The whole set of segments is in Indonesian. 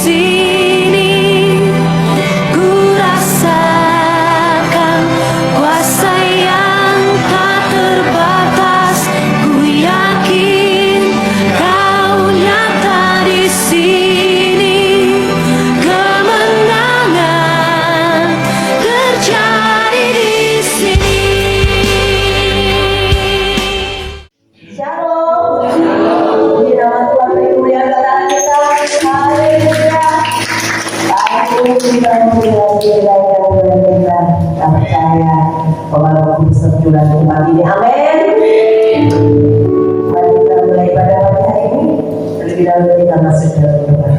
sini. Ku rasakan kuasa yang tak terbatas. Ku yakin Kau nyata di sini. Kemenangan terjadi di sini. Shalom. Di nama Tuhan dimuliakan kita. Haleluya. Aku kita percaya bahwa Roh Kudus tercurah di tempat ini. Amin. Mari kita mulai pada pagi hari ini. Terlebih dahulu kita masuk dalam doa.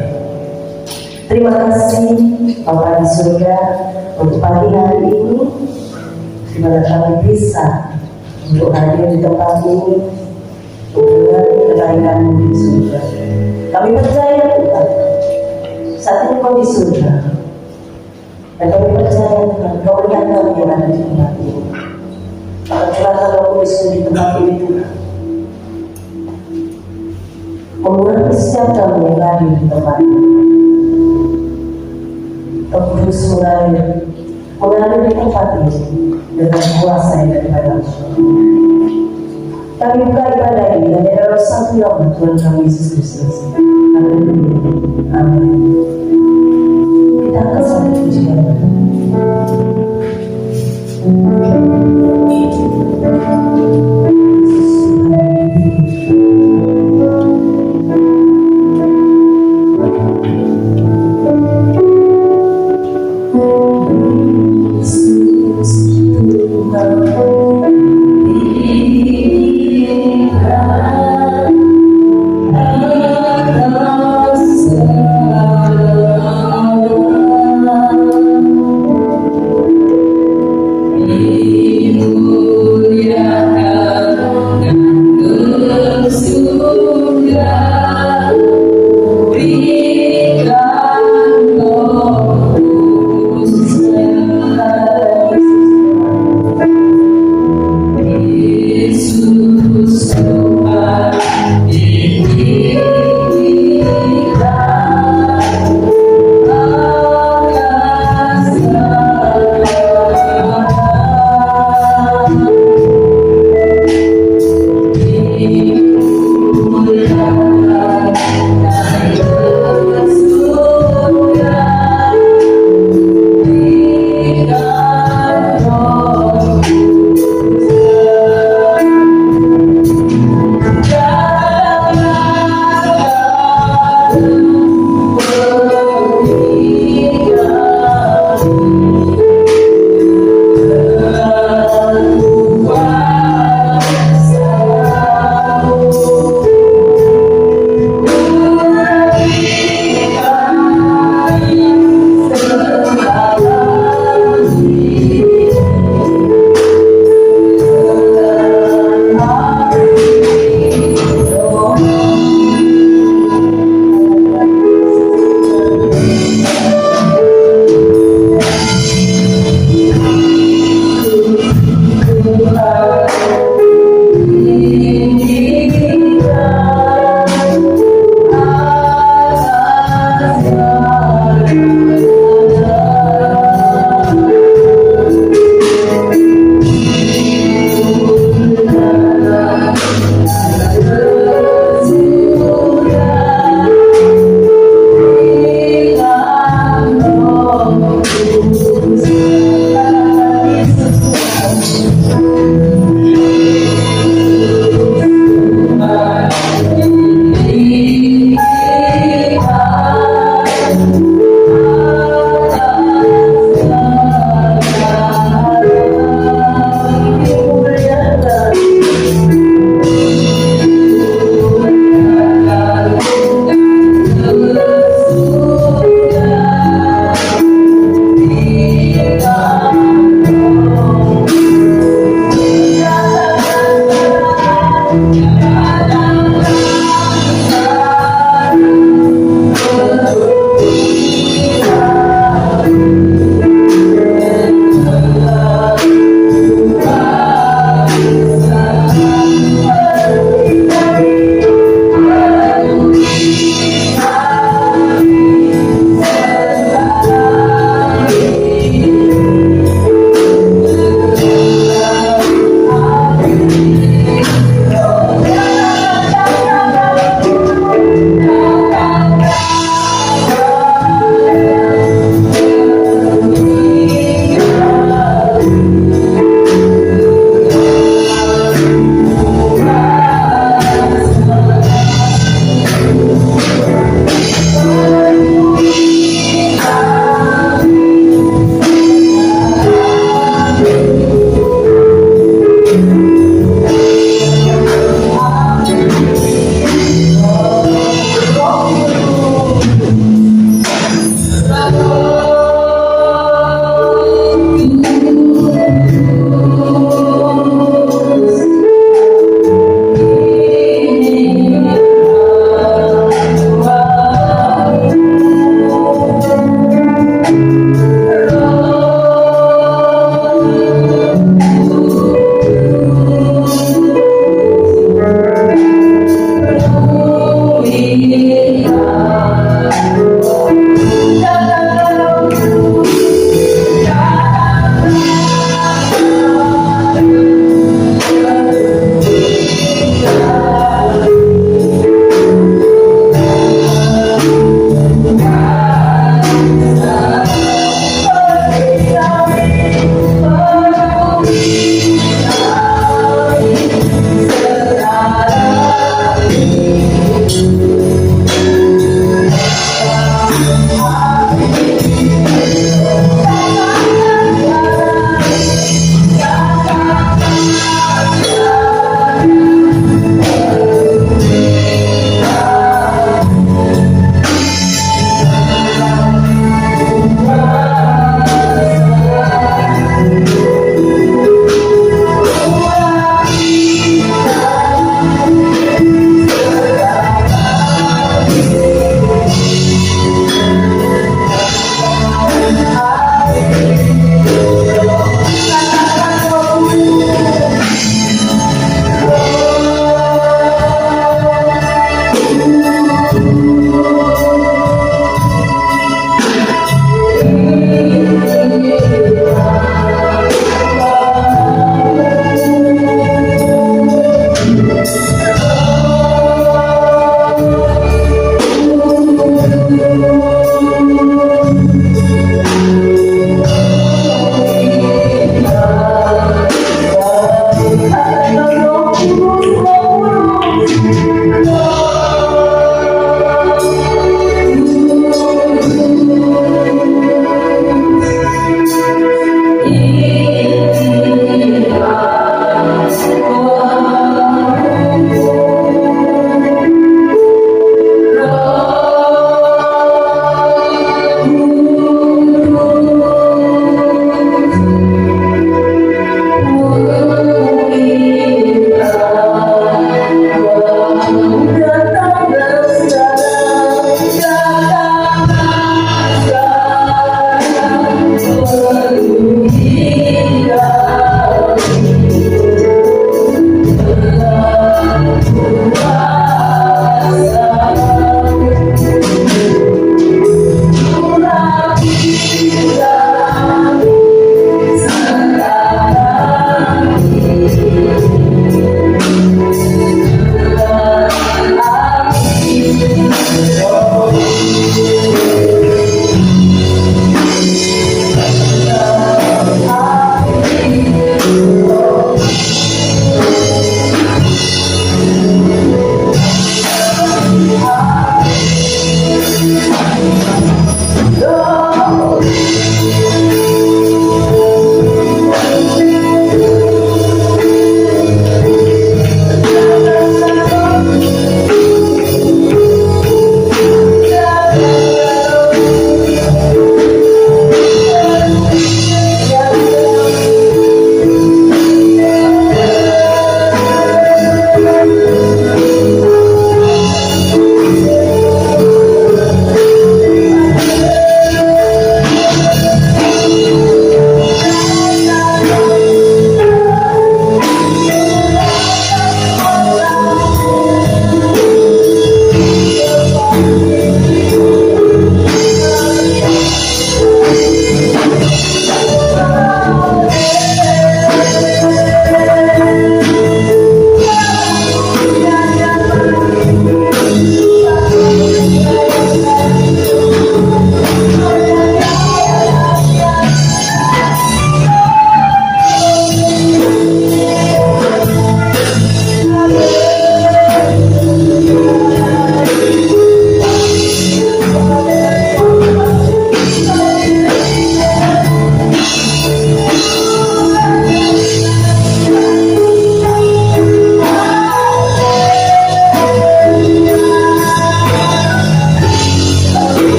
Terima kasih Bapa di surga untuk pagi hari ini, di mana kami bisa untuk hadir di tempat ini. Tuhan kebaikan-Mu di surga. Kami percaya Tuhan, saat ini Kau di surga. Dan kami percaya Tuhan, Kau melihat kami yang ada di tempat ini. Maka curahkan Roh Kudus di tempat ini Tuhan. Mengurangi setiap kami yang hadir di tempat ini. Roh Kudus mengalir di tempat ini dengan kuasa yang daripada Allah. Kami buka ibadah ini dan dalam satu nama Tuhan kami Yesus Kristus. Haleluya. Amin. Kita akan satu pujian.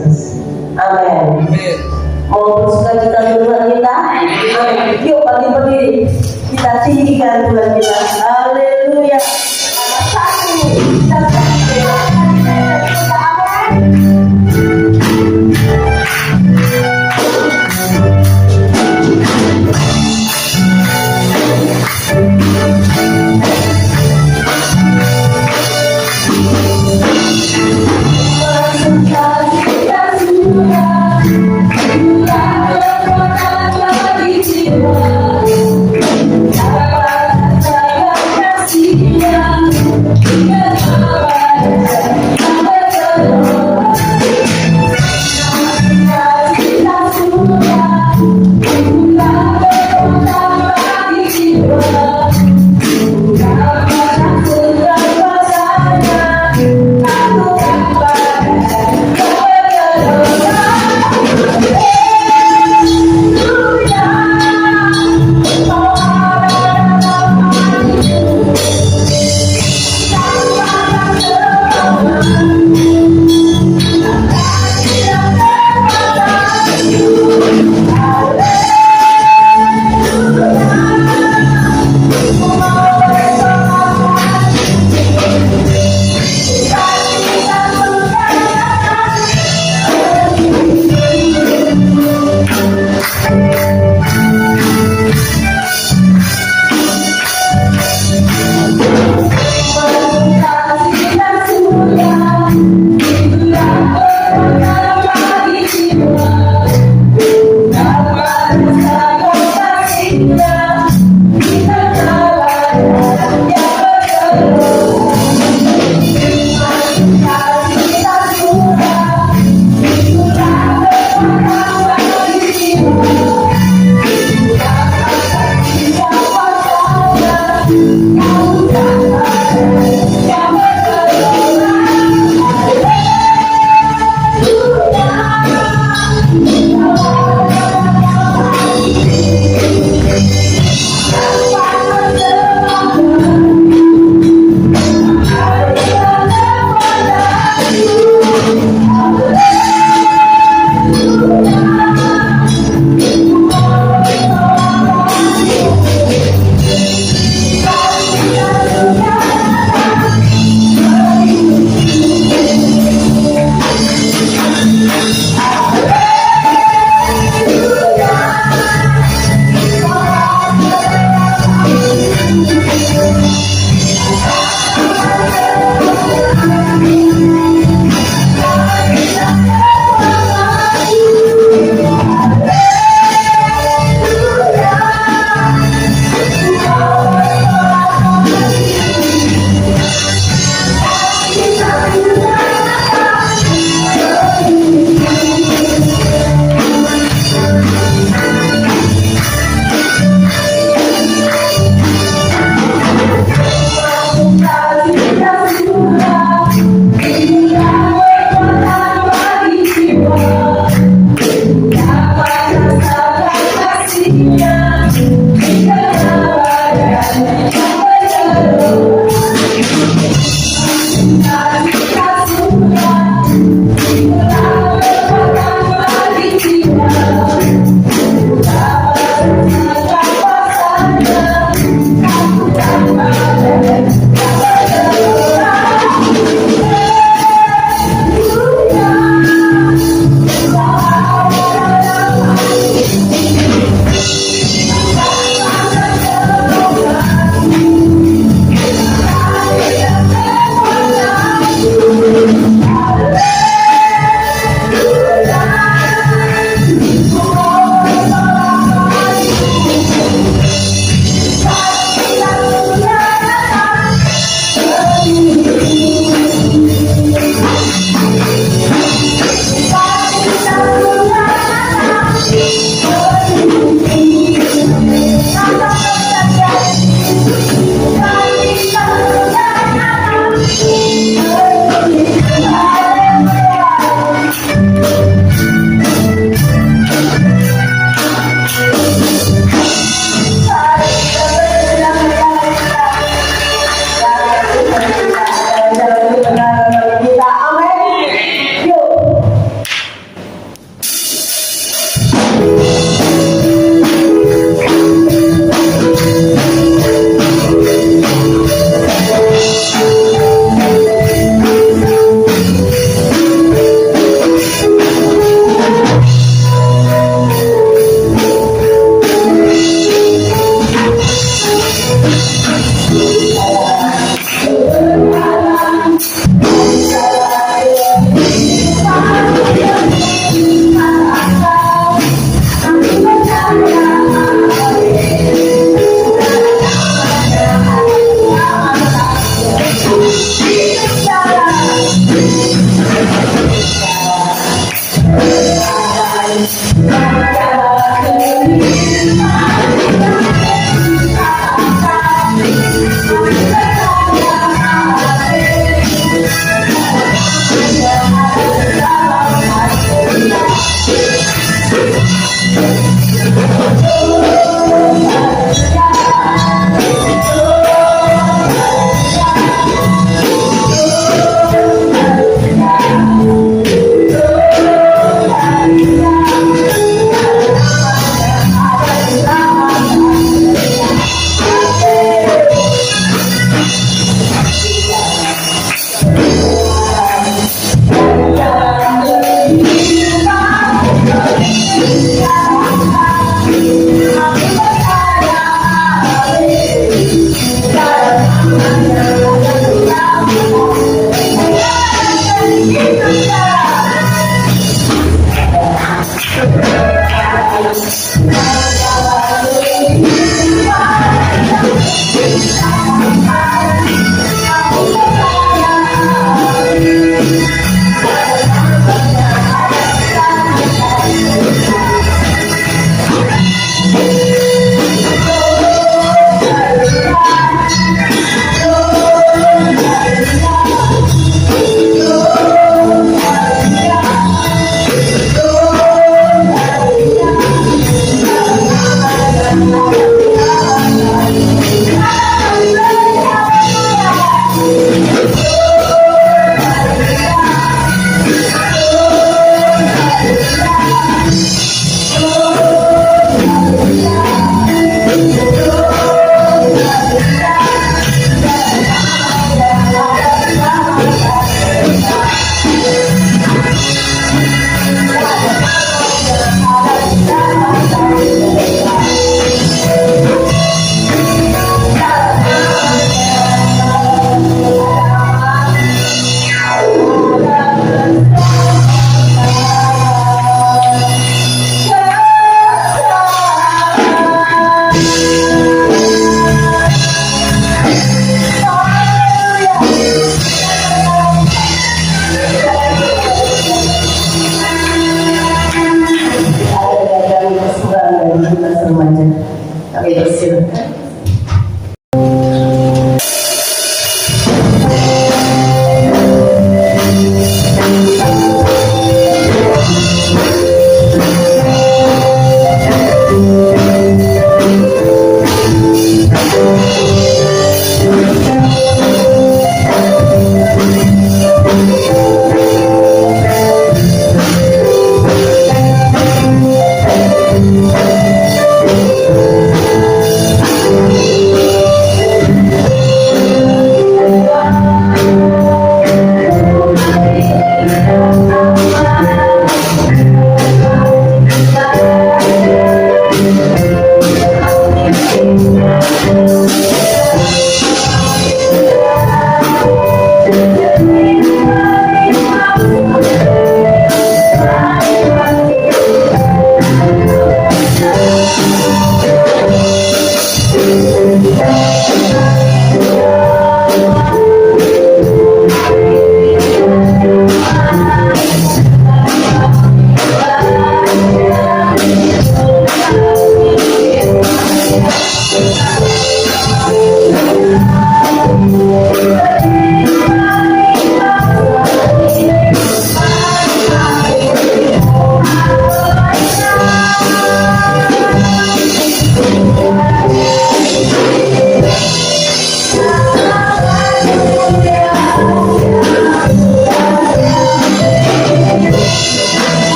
Yesus. Amin. Mau bersuka cita Tuhan kita? Amin. Yuk pagi-pagi kita tinggikan Tuhan kita. Haleluya. Satu, kita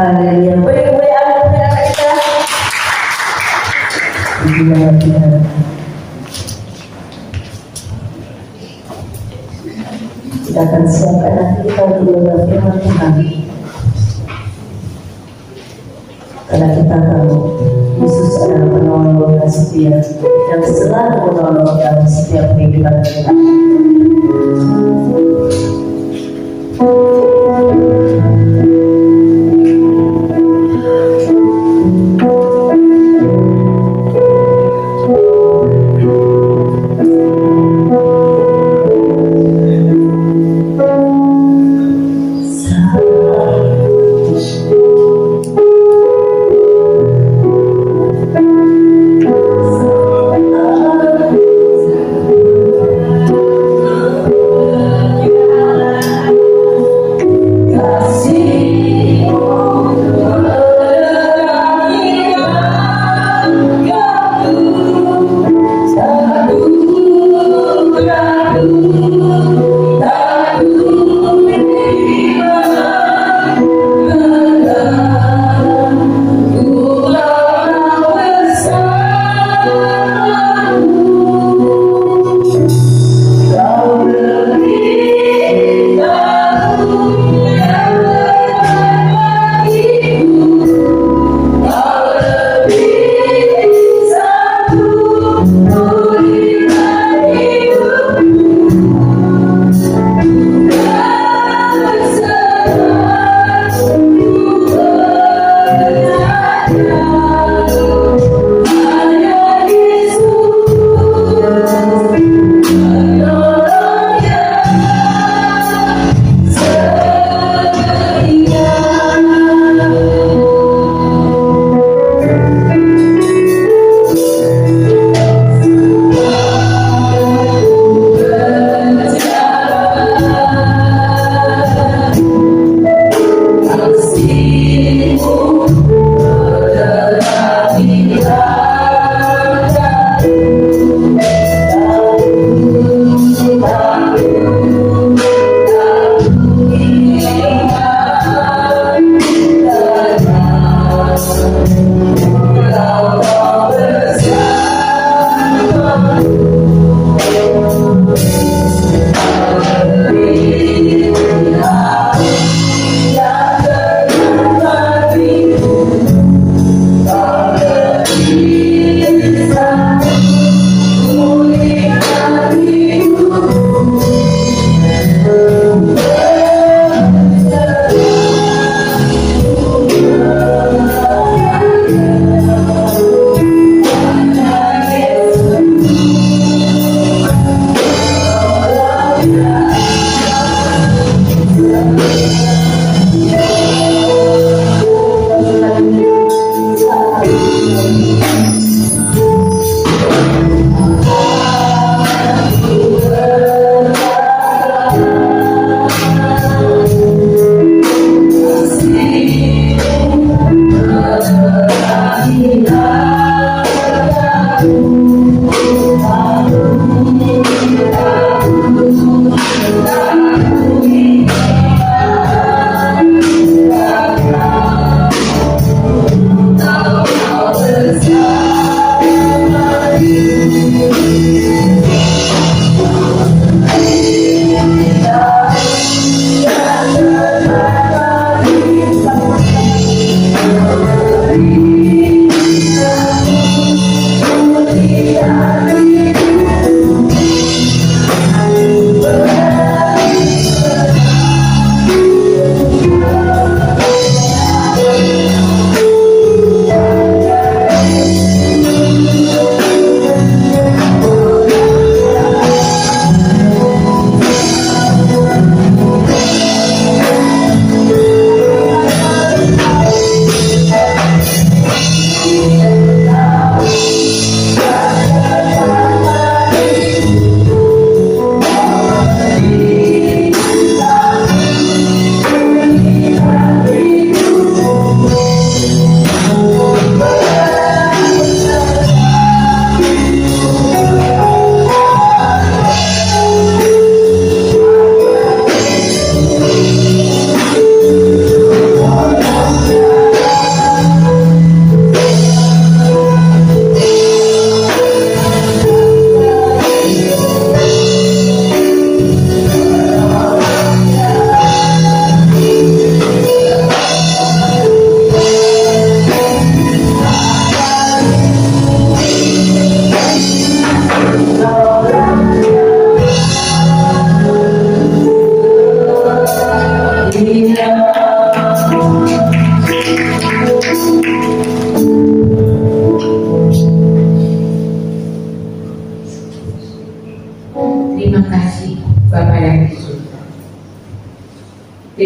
Haleluya. Beri kemuliaan kepada kita. Pujilah Tuhan. Kita akan siapkan hati kita untuk mendengar firman Tuhan. Karena kita tahu Yesus adalah penolong yang setia dan selalu menolong dalam setiap kehidupan kita.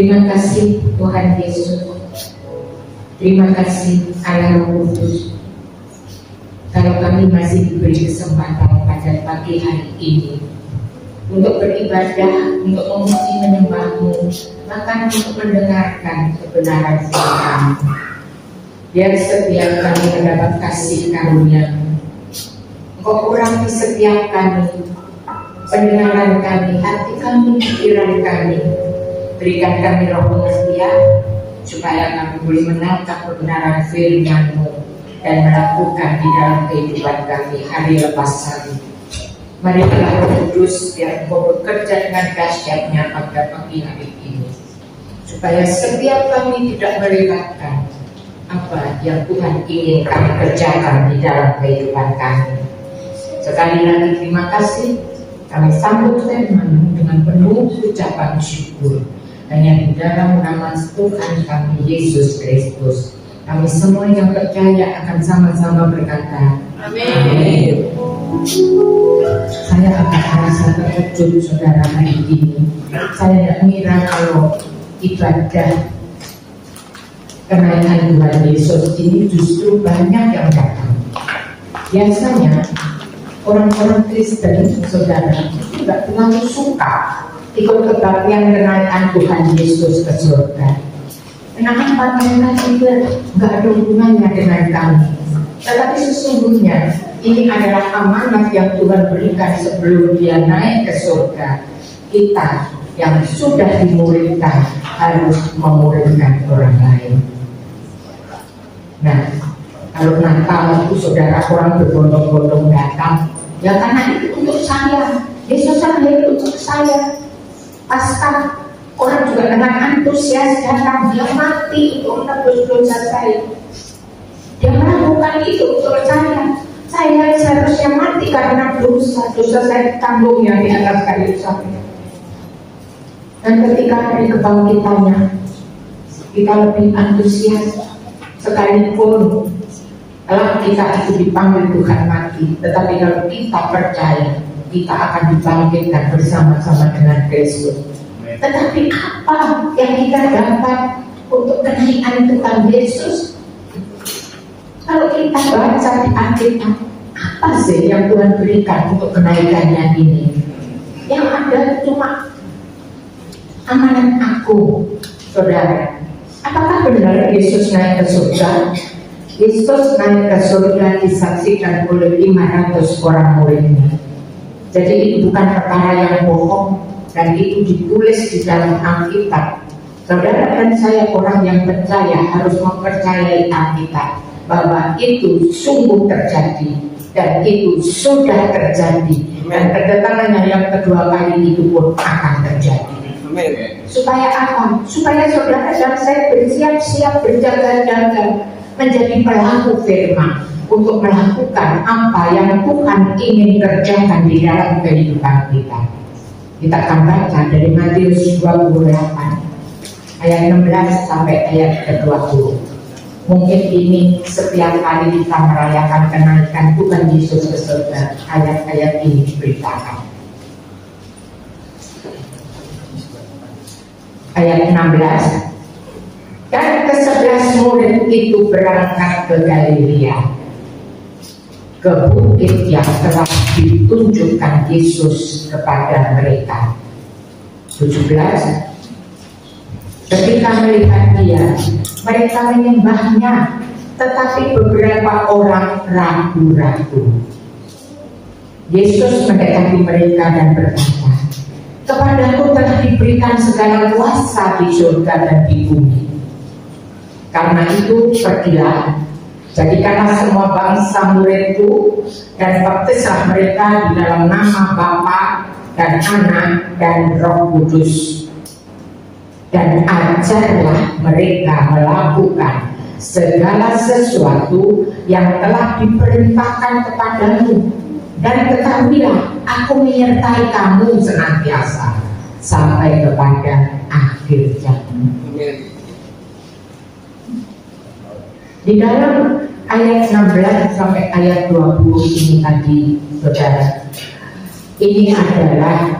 Terima kasih Tuhan Yesus. Terima kasih Allah Roh Kudus. Kalau kami masih diberi kesempatan pada pagi hari ini untuk beribadah, untuk memuji menyembah-Mu, bahkan untuk mendengarkan kebenaran firman-Mu. Biar setiap kami mendapat kasih karunia-Mu. Engkau urapi setiap kami, pendengaran kami, hati kami, pikiran kami. Berikan kami roh pengertian, supaya kami boleh menangkap kebenaran firman-Mu dan melakukan di dalam kehidupan kami hari lepas hari. Mari Roh Kudus, biar Engkau bekerja dengan dahsyatnya pada pagi hari ini, supaya setiap kami tidak melewatkan apa yang Tuhan ingin kami kerjakan di dalam kehidupan kami. Sekali lagi terima kasih. Kami sambut firman dengan penuh ucapan syukur. Hanya di dalam nama Tuhan kami Yesus Kristus, kami semua yang percaya akan sama-sama berkata Amin. Saya akan merasa terkejut saudara hari ini. Saya tidak mengira kalau ibadah kenaikan Tuhan Yesus ini justru banyak yang datang. Biasanya orang-orang Kristen saudara tidak terlalu suka ikut kebaktian kenaikan Tuhan Yesus ke surga. Kenapa mereka juga nggak ada hubungannya dengan kami? Tetapi sesungguhnya ini adalah amanat yang Tuhan berikan sebelum Dia naik ke surga. Kita yang sudah dimuridkan harus memuridkan orang lain. Nah, kalau Natal itu saudara orang berbondong-bondong datang, ya karena itu untuk saya. Yesus lahir untuk saya. Pasca orang juga dengan antusias datang, dia mati untuk menebus dosa saya. Dia melakukan itu untuk saya. Saya seharusnya mati karena dosa saya ditanggungnya di atas kayu salib. Dan ketika hari kebangkitannya, kita lebih antusias, sekalipun kalau kita itu dipanggil Tuhan mati, tetapi kalau kita percaya, kita akan dibangkitkan bersama-sama dengan Kristus. Tetapi apa yang kita dapat untuk kenaikan Tuhan Yesus? Kalau kita baca di Alkitab, apa sih yang Tuhan berikan untuk kenaikannya ini? Yang ada cuma amanat aku, saudara. Apakah benar Yesus naik ke surga? Yesus naik ke surga disaksikan oleh 500 orang muridnya. Jadi itu bukan perkara yang bohong, dan itu ditulis di dalam Alkitab. Saudara dan saya orang yang percaya harus mempercayai Alkitab bahwa itu sungguh terjadi dan itu sudah terjadi, dan kedatangannya yang kedua kali itu pun akan terjadi. Supaya apa? Supaya saudara dan saya bersiap-siap berjaga-jaga menjadi pelaku firman untuk melakukan apa yang Tuhan ingin kerjakan di dalam kehidupan kita. Kita akan baca dari Matius 28 ayat 16 sampai ayat ke-20. Mungkin ini setiap kali kita merayakan kenaikan Tuhan Yesus ke surga, ayat-ayat ini diberitakan. Ayat 16. Dan ke-11 murid itu berangkat ke Galilea, ke bukit yang telah ditunjukkan Yesus kepada mereka. 17. Ketika melihat Dia, mereka menyembahnya, tetapi beberapa orang ragu-ragu. Yesus mendekati mereka dan berkata, "Kepadaku telah diberikan segala kuasa di surga dan di bumi. Karena itu pergilah, jadikanlah semua bangsa muridku, dan baptislah mereka di dalam nama Bapa dan Anak dan Roh Kudus. Dan ajarlah mereka melakukan segala sesuatu yang telah diperintahkan kepadamu. Dan ketahuilah, aku menyertai kamu senantiasa sampai kepada akhir zaman." Di dalam ayat 16 sampai ayat 20 ini tadi, saudara, ini adalah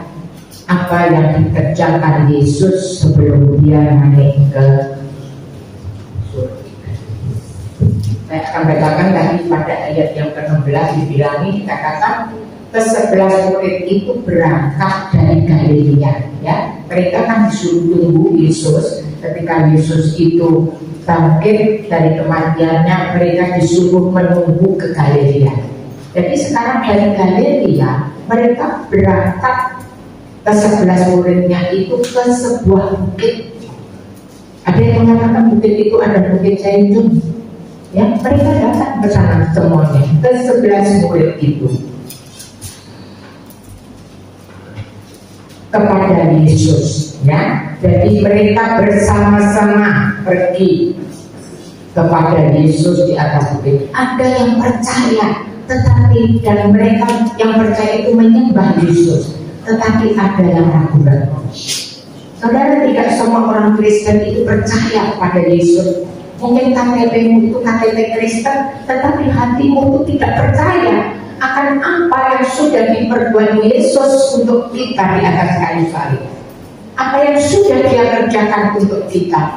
apa yang dikerjakan Yesus sebelum dia naik ke surga. Saya akan bacakan tadi pada ayat yang ke-16 dibilangi, dikatakan ke-11 murid itu berangkat dari Galilea, ya. Mereka kan disuruh tunggu Yesus. Ketika Yesus itu bangkit dari kematiannya, mereka disuruh menunggu ke Galilea. Jadi sekarang dari Galilea mereka berangkat ke-11 muridnya itu ke sebuah bukit. Ada yang mengatakan bukit itu ada Bukit Zaitun. Ya, mereka datang ke sana semuanya, ke-11 murid itu, kepada Yesus, ya. Jadi mereka bersama-sama pergi kepada Yesus di atas bukit. Ada yang percaya, tetapi dan mereka yang percaya itu menyembah Yesus, tetapi ada yang ragu-ragu. Saudara, tidak semua orang Kristen itu percaya pada Yesus. Mungkin KTP-mu itu KTP Kristen, tetapi hatimu itu tidak percaya akan apa yang sudah diperbuat Yesus untuk kita di atas kayu salib. Apa yang sudah dia kerjakan untuk kita.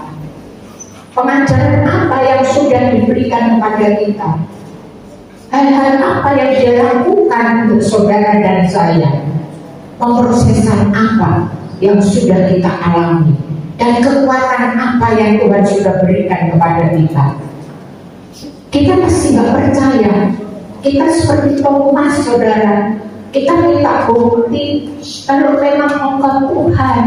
Pengajaran apa yang sudah diberikan kepada kita. Hal-hal apa yang dia lakukan untuk saudara dan saya. Pemrosesan apa yang sudah kita alami. Dan kekuatan apa yang Tuhan sudah berikan kepada kita. Kita pasti gak percaya. Kita seperti Thomas, saudara. Kita minta bukti kalau memang Engkau Tuhan,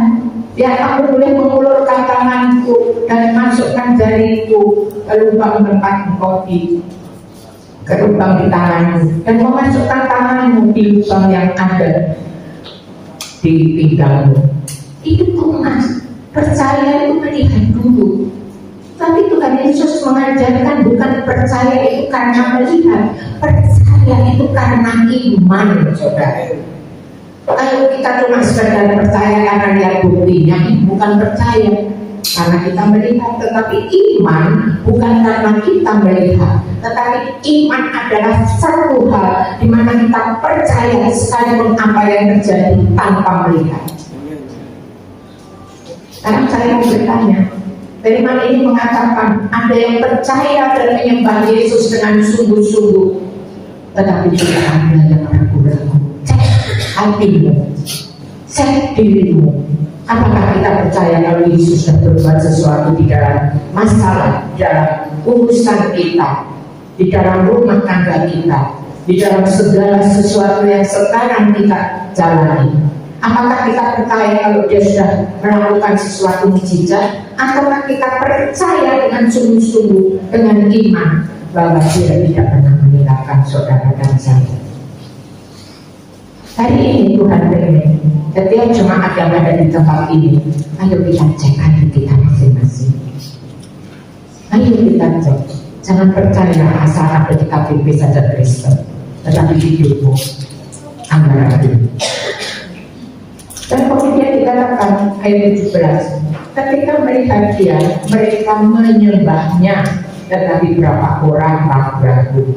ya aku boleh mengulurkan tanganku dan masukkan jariku ke lubang tempat kopi, ke lubang di tanganmu, dan memasukkan tanganmu di lubang yang ada di pinggangmu. Itu Thomas. Percaya itu melihat dulu. Tapi Tuhan Yesus mengajarkan bukan percaya itu karena melihat, percaya itu karena iman, saudara. Kalau kita cuma sekedar percaya karena lihat buktinya, bukan percaya karena kita melihat. Tetapi iman bukan karena kita melihat, tetapi iman adalah satu hal di mana kita percaya sekalipun apa yang terjadi tanpa melihat. Sekarang saya mau bertanya, firman ini mengatakan ada yang percaya dan menyembah Yesus dengan sungguh-sungguh, tetapi juga ada yang ragu-ragu. Cek hatimu, cek dirimu. Apakah kita percaya kalau Yesus sudah berbuat sesuatu di dalam masalah, di dalam urusan kita, di dalam rumah tangga kita, di dalam segala sesuatu yang sekarang kita jalani? Apakah kita percaya kalau dia sudah melakukan sesuatu mujizat, ataukah kita percaya dengan sungguh-sungguh, dengan iman bahwa dia tidak pernah meninggalkan saudara dan saya? Hari ini Tuhan beri setiap jemaat yang ada di tempat ini, ayo kita cek hati kita masing-masing. Ayo kita cek, jangan percaya asal ada di KTP saja Kristen, tetapi hidupmu ambil. Dan kemudian dikatakan ayat 17, ketika melihat dia, mereka menyembahnya, tetapi berapa orang ragu-ragu.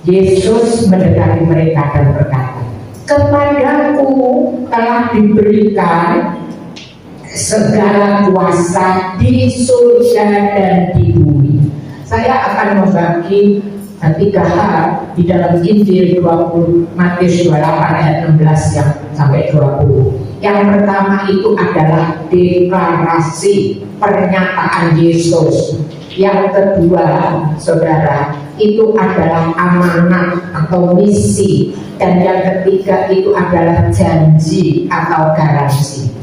Yesus mendekati mereka dan berkata, kepadaku telah diberikan segala kuasa di surga dan di bumi. Saya akan membagi 3 hal di dalam Injil 20, Matius 28 ayat 16 yang sampai 20. Yang pertama itu adalah deklarasi pernyataan Yesus. Yang kedua, saudara, itu adalah amanat atau misi. Dan yang ketiga itu adalah janji atau garansi.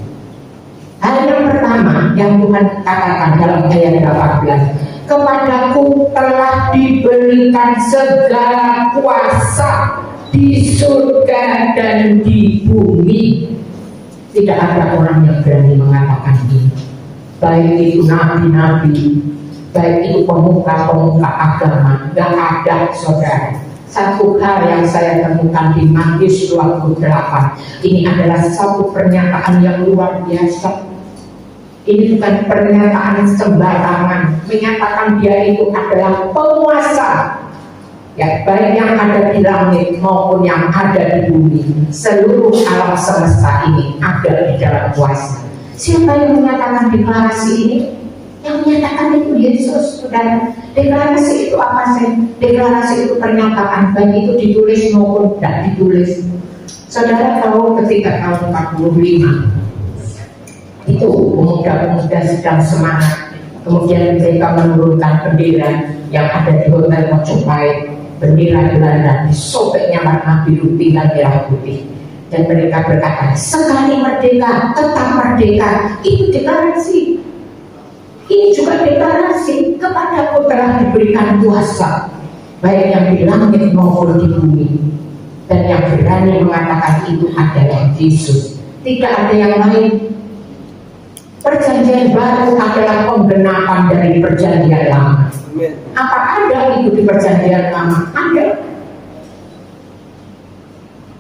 Hal yang pertama yang Tuhan katakan dalam ayat 18, kepadaku telah diberikan segala kuasa di surga dan di bumi. Tidak ada orang yang berani mengatakan ini. Baik itu nabi-nabi, baik itu pemuka-pemuka agama, gak ada, saudara. Satu hal yang saya temukan di Matius 28, ini adalah satu pernyataan yang luar biasa. Ini bukan pernyataan sembarangan, menyatakan dia itu adalah penguasa ya, baik yang ada di langit maupun yang ada di bumi, seluruh alam semesta ini ada di dalam kuasa. Siapa yang menyatakan deklarasi ini? Yang menyatakan itu Yesus, saudara. Deklarasi itu apa sih? Deklarasi itu pernyataan, baik itu ditulis maupun tidak ditulis. Saudara tahu ketika tahun 45 itu pemuda-pemuda sedang semangat, kemudian mereka menurunkan bendera yang ada di Hotel Mojopahit, bendera Belanda, disobeknya warna biru tinggal merah putih, dan mereka berkata, sekali merdeka tetap merdeka. Itu deklarasi. Ini juga deklarasi, kepadaku telah diberikan kuasa, baik yang di langit maupun di bumi, dan yang berani mengatakan itu adalah Yesus, tidak ada yang lain. Perjanjian baru adalah penggenapan dari perjanjian lama. Apa ada itu di perjanjian lama? Ada.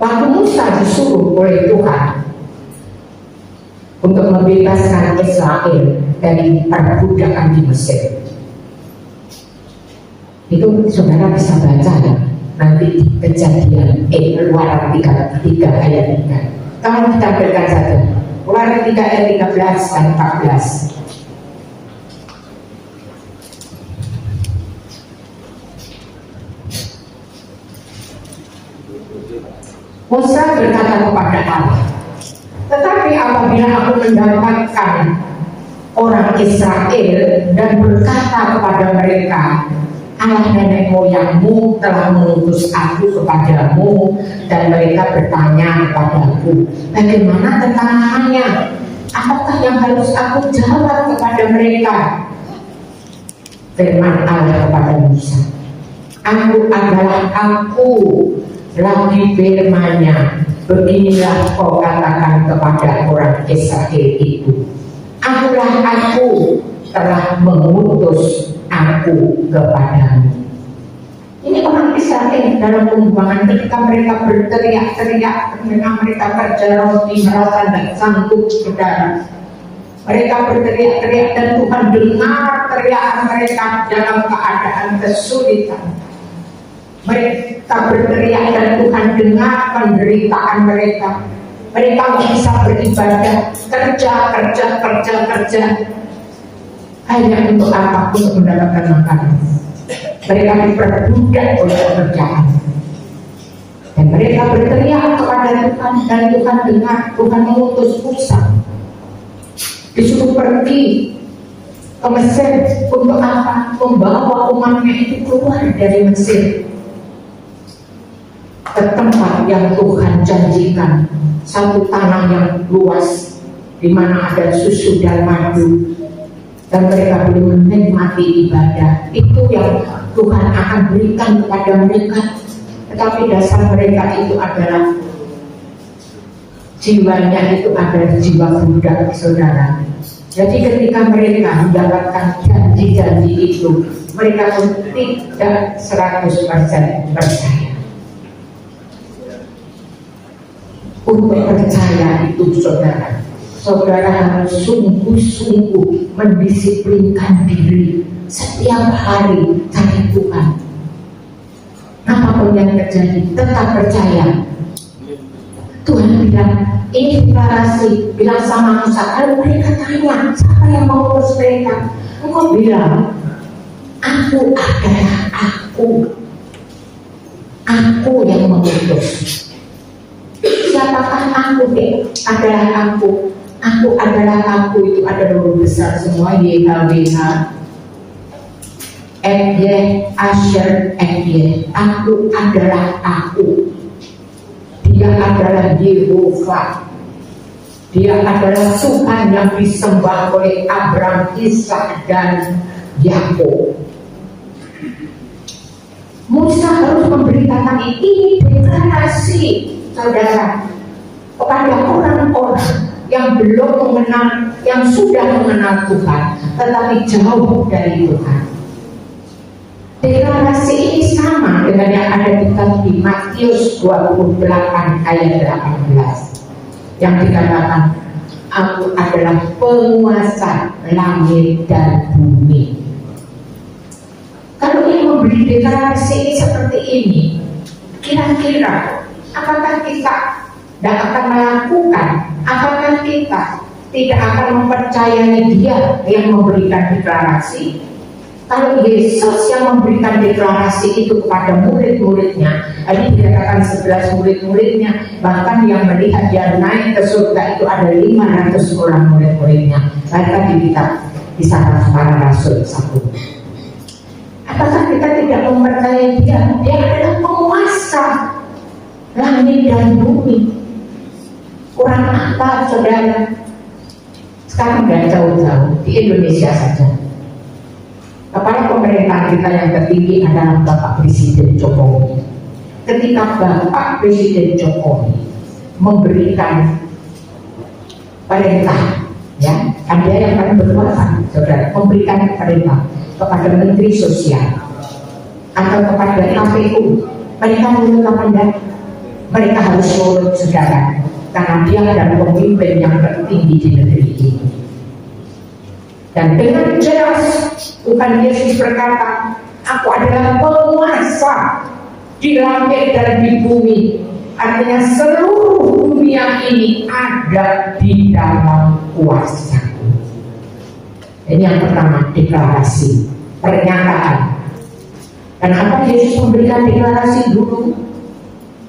Waktu Musa disuruh oleh Tuhan untuk membebaskan Israel dari perbudakan di Mesir, itu saudara bisa baca ya, nanti di Kejadian Keluaran 3 ayat 3. Kalau kita berikan saja Keluaran 3 ayat 13 dan 14. Musa berkata kepada Allah, tetapi apabila aku mendapatkan orang Israel dan berkata kepada mereka, Allah nenek moyangmu telah mengutus aku kepadamu, dan mereka bertanya kepadaku, bagaimana tentang namanya? Apakah yang harus aku jawab kepada mereka? Firman Allah kepada Musa, aku adalah aku. Lagi firman-Nya, beginilah kau katakan kepada orang Israel itu, akulah aku, telah mengutus aku kepadamu. Ini orang Israel dalam pembuangan, ketika mereka berteriak-teriak, ketika mereka kerja roti merasa tidak sanggup, saudara. Mereka berteriak-teriak dan Tuhan dengar teriakan mereka dalam keadaan kesulitan. Mereka berteriak dan Tuhan dengar penderitaan mereka. Mereka bisa beribadah, kerja hanya untuk apa? Untuk mendapatkan makanan. Mereka diperbudak oleh pekerjaan, dan mereka berteriak kepada Tuhan, dan Tuhan dengar. Tuhan mengutus Musa, disuruh pergi ke Mesir untuk apa? Membawa umatnya itu keluar dari Mesir ke tempat yang Tuhan janjikan, satu tanah yang luas di mana ada susu dan madu, dan mereka boleh menikmati ibadah. Itu yang Tuhan akan berikan kepada mereka. Tetapi dasar mereka itu adalah jiwanya itu adalah jiwa budak, saudara. Jadi ketika mereka mendapatkan janji-janji itu, mereka pun tidak 100% percaya. Untuk percaya itu, saudara harus sungguh-sungguh mendisiplinkan diri setiap hari cari Tuhan. Apapun yang terjadi, tetap percaya. Tuhan bilang, ini deklarasi, bilang sama Musa. Kalau mereka tanya, siapa yang mau urus mereka? Engkau bilang, aku adalah aku. Aku yang mengutus. Siapakah aku? Adalah aku. Aku adalah aku, itu ada huruf besar semua, YHWH, FY, Asher, FY. Aku adalah aku. Dia adalah Yehovah. Dia adalah Tuhan yang disembah oleh Abraham, Ishak, dan Yakub. Musa harus memberitakan ini deklarasi, saudara, kepada orang-orang yang belum mengenal, yang sudah mengenal Tuhan tetapi jauh dari Tuhan. Deklarasi ini sama dengan yang ada di Matius 28 ayat 18 yang dikatakan, aku adalah penguasa langit dan bumi. Kalau ini memberi deklarasi ini seperti ini, kira-kira apakah kita tidak akan melakukan? Apakah kita tidak akan mempercayai Dia yang memberikan deklarasi? Kalau Yesus yang memberikan deklarasi itu kepada murid-muridnya, tadi dikatakan 11 murid-muridnya, bahkan yang melihat Dia naik ke surga itu ada 500 orang murid-muridnya. Mereka di kitab Kisah Para Rasul 1. Apakah kita tidak mempercayai Dia? Dia adalah penguasa langit dan bumi. Kurang apa, saudara? Sekarang tidak jauh-jauh, di Indonesia saja. Kepala pemerintahan kita yang tertinggi adalah Bapak Presiden Jokowi. Ketika Bapak Presiden Jokowi memberikan perintah, ya, ada yang paling berkuasa, saudara, memberikan perintah kepada Menteri Sosial atau kepada KPU, mereka nurut apa enggak? Mereka harus nurut, saudara, karena dia adalah pemimpin yang tertinggi di negeri ini. Dan dengan jelas Tuhan Yesus berkata, aku adalah penguasa di langit dan di bumi. Artinya seluruh dunia ini ada di dalam kuasaku. Ini yang pertama, deklarasi, pernyataan. Dan apa Yesus memberikan deklarasi dulu?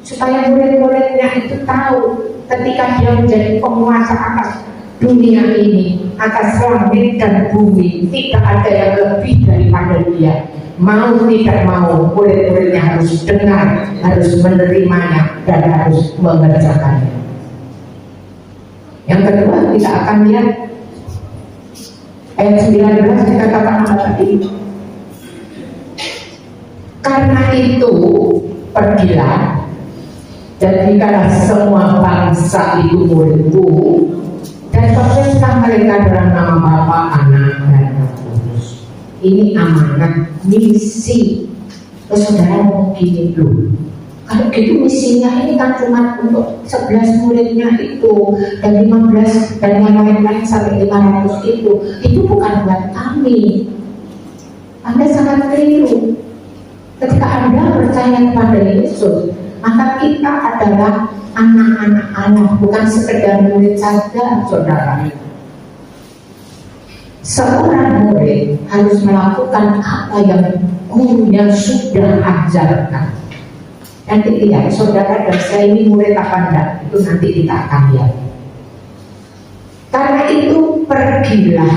Supaya murid-muridnya itu tahu ketika Dia menjadi penguasa atas dunia ini, atas langit dan bumi, tidak ada yang lebih daripada Dia. Mau tidak mau, murid-muridnya harus dengar, harus menerimanya, dan harus mengerjakannya. Yang kedua, kita akan lihat ayat 19 dikatakan apa tadi? Karena itu pergilah, jadikanlah semua bangsa itu muridku, dan perintah mereka dalam nama Bapa, Anak, dan Roh Kudus. Ini amanat, misi. Saudara mungkin itu, kalau gitu misinya ini kan cuma untuk 11 muridnya itu, dan 15 dan yang lain-lain sampai 500 itu bukan buat kami. Anda sangat keliru. Ketika Anda percaya kepada Yesus, maka kita adalah anak-anak Allah, bukan sekedar murid saja, saudara. Seorang murid harus melakukan apa yang gurunya sudah ajarkan. Nanti lihat, saudara dan saya ini murid apa enggak, itu nanti kita akan lihat. Karena itu pergilah.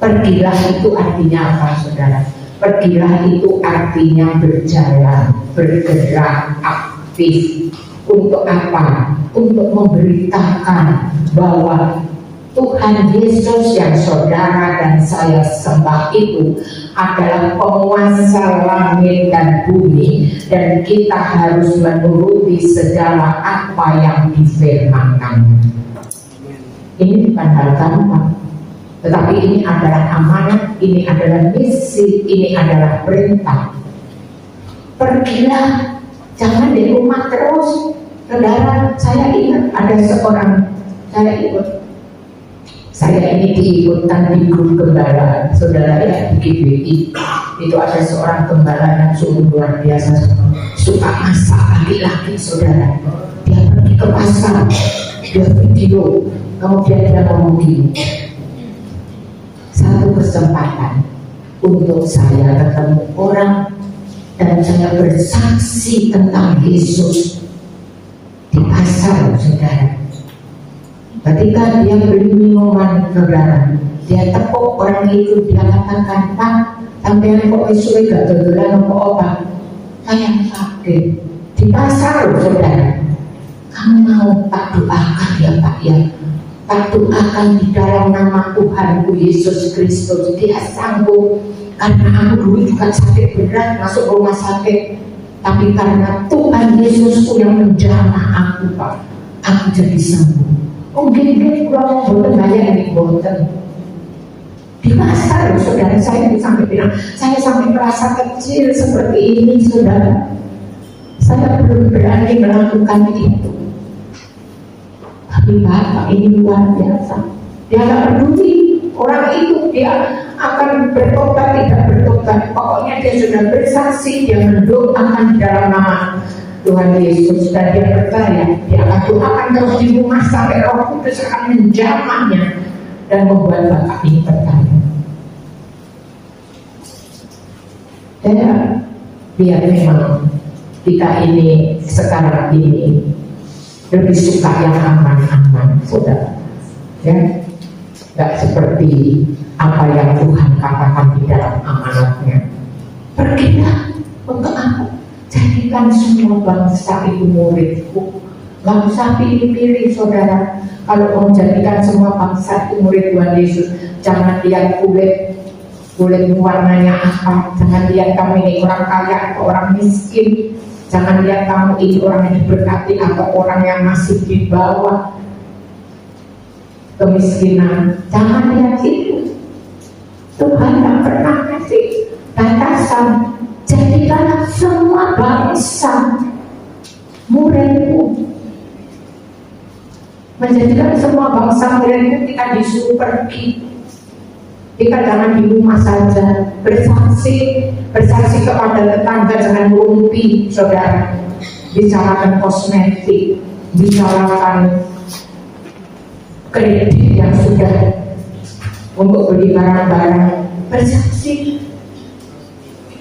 Pergilah itu artinya apa, saudara? Pergilah itu artinya berjalan, bergerak, aktif. Untuk apa? Untuk memberitakan bahwa Tuhan Yesus yang saudara dan saya sembah itu adalah penguasa langit dan bumi, dan kita harus menuruti segala apa yang difirmankan. Ini bukan hal gampang, tetapi ini adalah amanat, ini adalah misi, ini adalah perintah. Pergilah, jangan di rumah terus. Saudara, saya ingat ada seorang, saya ini diikutkan di grup gembala, saudara ya, di GBI. Itu ada seorang gembala yang sungguh luar biasa, suka masak laki-laki, saudara. Dia pergi ke pasar, dia video, kemudian dia ngomong gini, satu kesempatan untuk saya ketemu orang dan saya bersaksi tentang Yesus di pasar, saudara. Ketika dia beli minuman, saudara, dia tepuk orang itu, dia katakan, Pak, sampai kok isu gak dodolan apa-apa, saya sakit di pasar, saudara. Kamu mau tak doakan ya Pak ya? Tak doakan di dalam nama Tuhanku Yesus Kristus, dia sanggup. Karena aku dulu juga sakit berat, masuk rumah sakit, tapi karena Tuhan Yesusku yang menjamah aku, Pak, aku jadi sembuh. Oh gini-gini, kalau mau boten bayar di boten. Di pasar, saudara, saya sampai bilang, saya sampai merasa kecil seperti ini, saudara. Saya belum berani melakukan itu. Tapi Bapak ini luar biasa. Dia nggak peduli orang itu, dia akan bertobat tidak bertobat, pokoknya dia sudah bersaksi, dia mendoakan dalam nama Tuhan Yesus, dan dia percaya dia akan doakan terus di rumah sampai Roh Kudus akan menjamahnya dan membuat Bapak ini percaya. Biar memang kita ini sekarang ini lebih suka yang aman-aman, saudara, ya, nggak seperti apa yang Tuhan katakan di dalam amanatnya. Pergilah untuk aku, jadikan semua bangsa itu muridku. Gak usah pilih-pilih, saudara. Kalau mau jadikan semua bangsa itu murid Tuhan Yesus, jangan lihat kulit warnanya apa, jangan lihat kamu ini orang kaya atau orang miskin, jangan lihat kamu ini orang yang diberkati atau orang yang masih di bawah kemiskinan. Jangan lihat itu. Tuhan tidak pernah kasih batasan. Jadikanlah semua bangsa muridku. Menjadikan semua bangsa muridku, kita disuruh pergi. Kita jangan di rumah saja, bersaksi kepada tetangga, jangan merumpi, saudara. Bicarakan kosmetik, bicarakan kredit yang sudah untuk beli barang-barang. Bersaksi.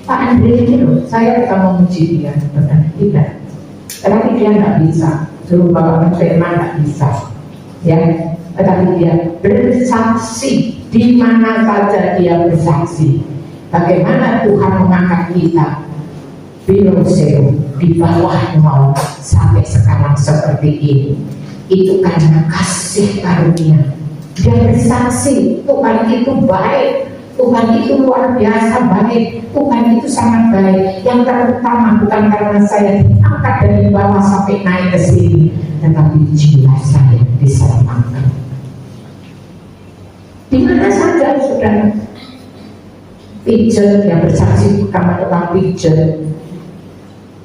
Pak Andre ini loh, saya akan memuji dia, benar tidak? Tetapi dia nggak bisa, suruh bawa firman nggak bisa, ya. Tetapi dia bersaksi di mana saja dia bersaksi. Bagaimana Tuhan mengangkat kita, Biloseo di bawah nol sampai sekarang seperti ini. Itu karena kasih karunia. Dia bersaksi, Tuhan itu baik, Tuhan itu luar biasa baik, Tuhan itu sangat baik. Yang terutama bukan karena saya diangkat dari bawah sampai naik ke sini, tetapi jiwa saya diselamatkan. Di mana saja, saudara. Pijet yang bersaksi, sama tukang pijet,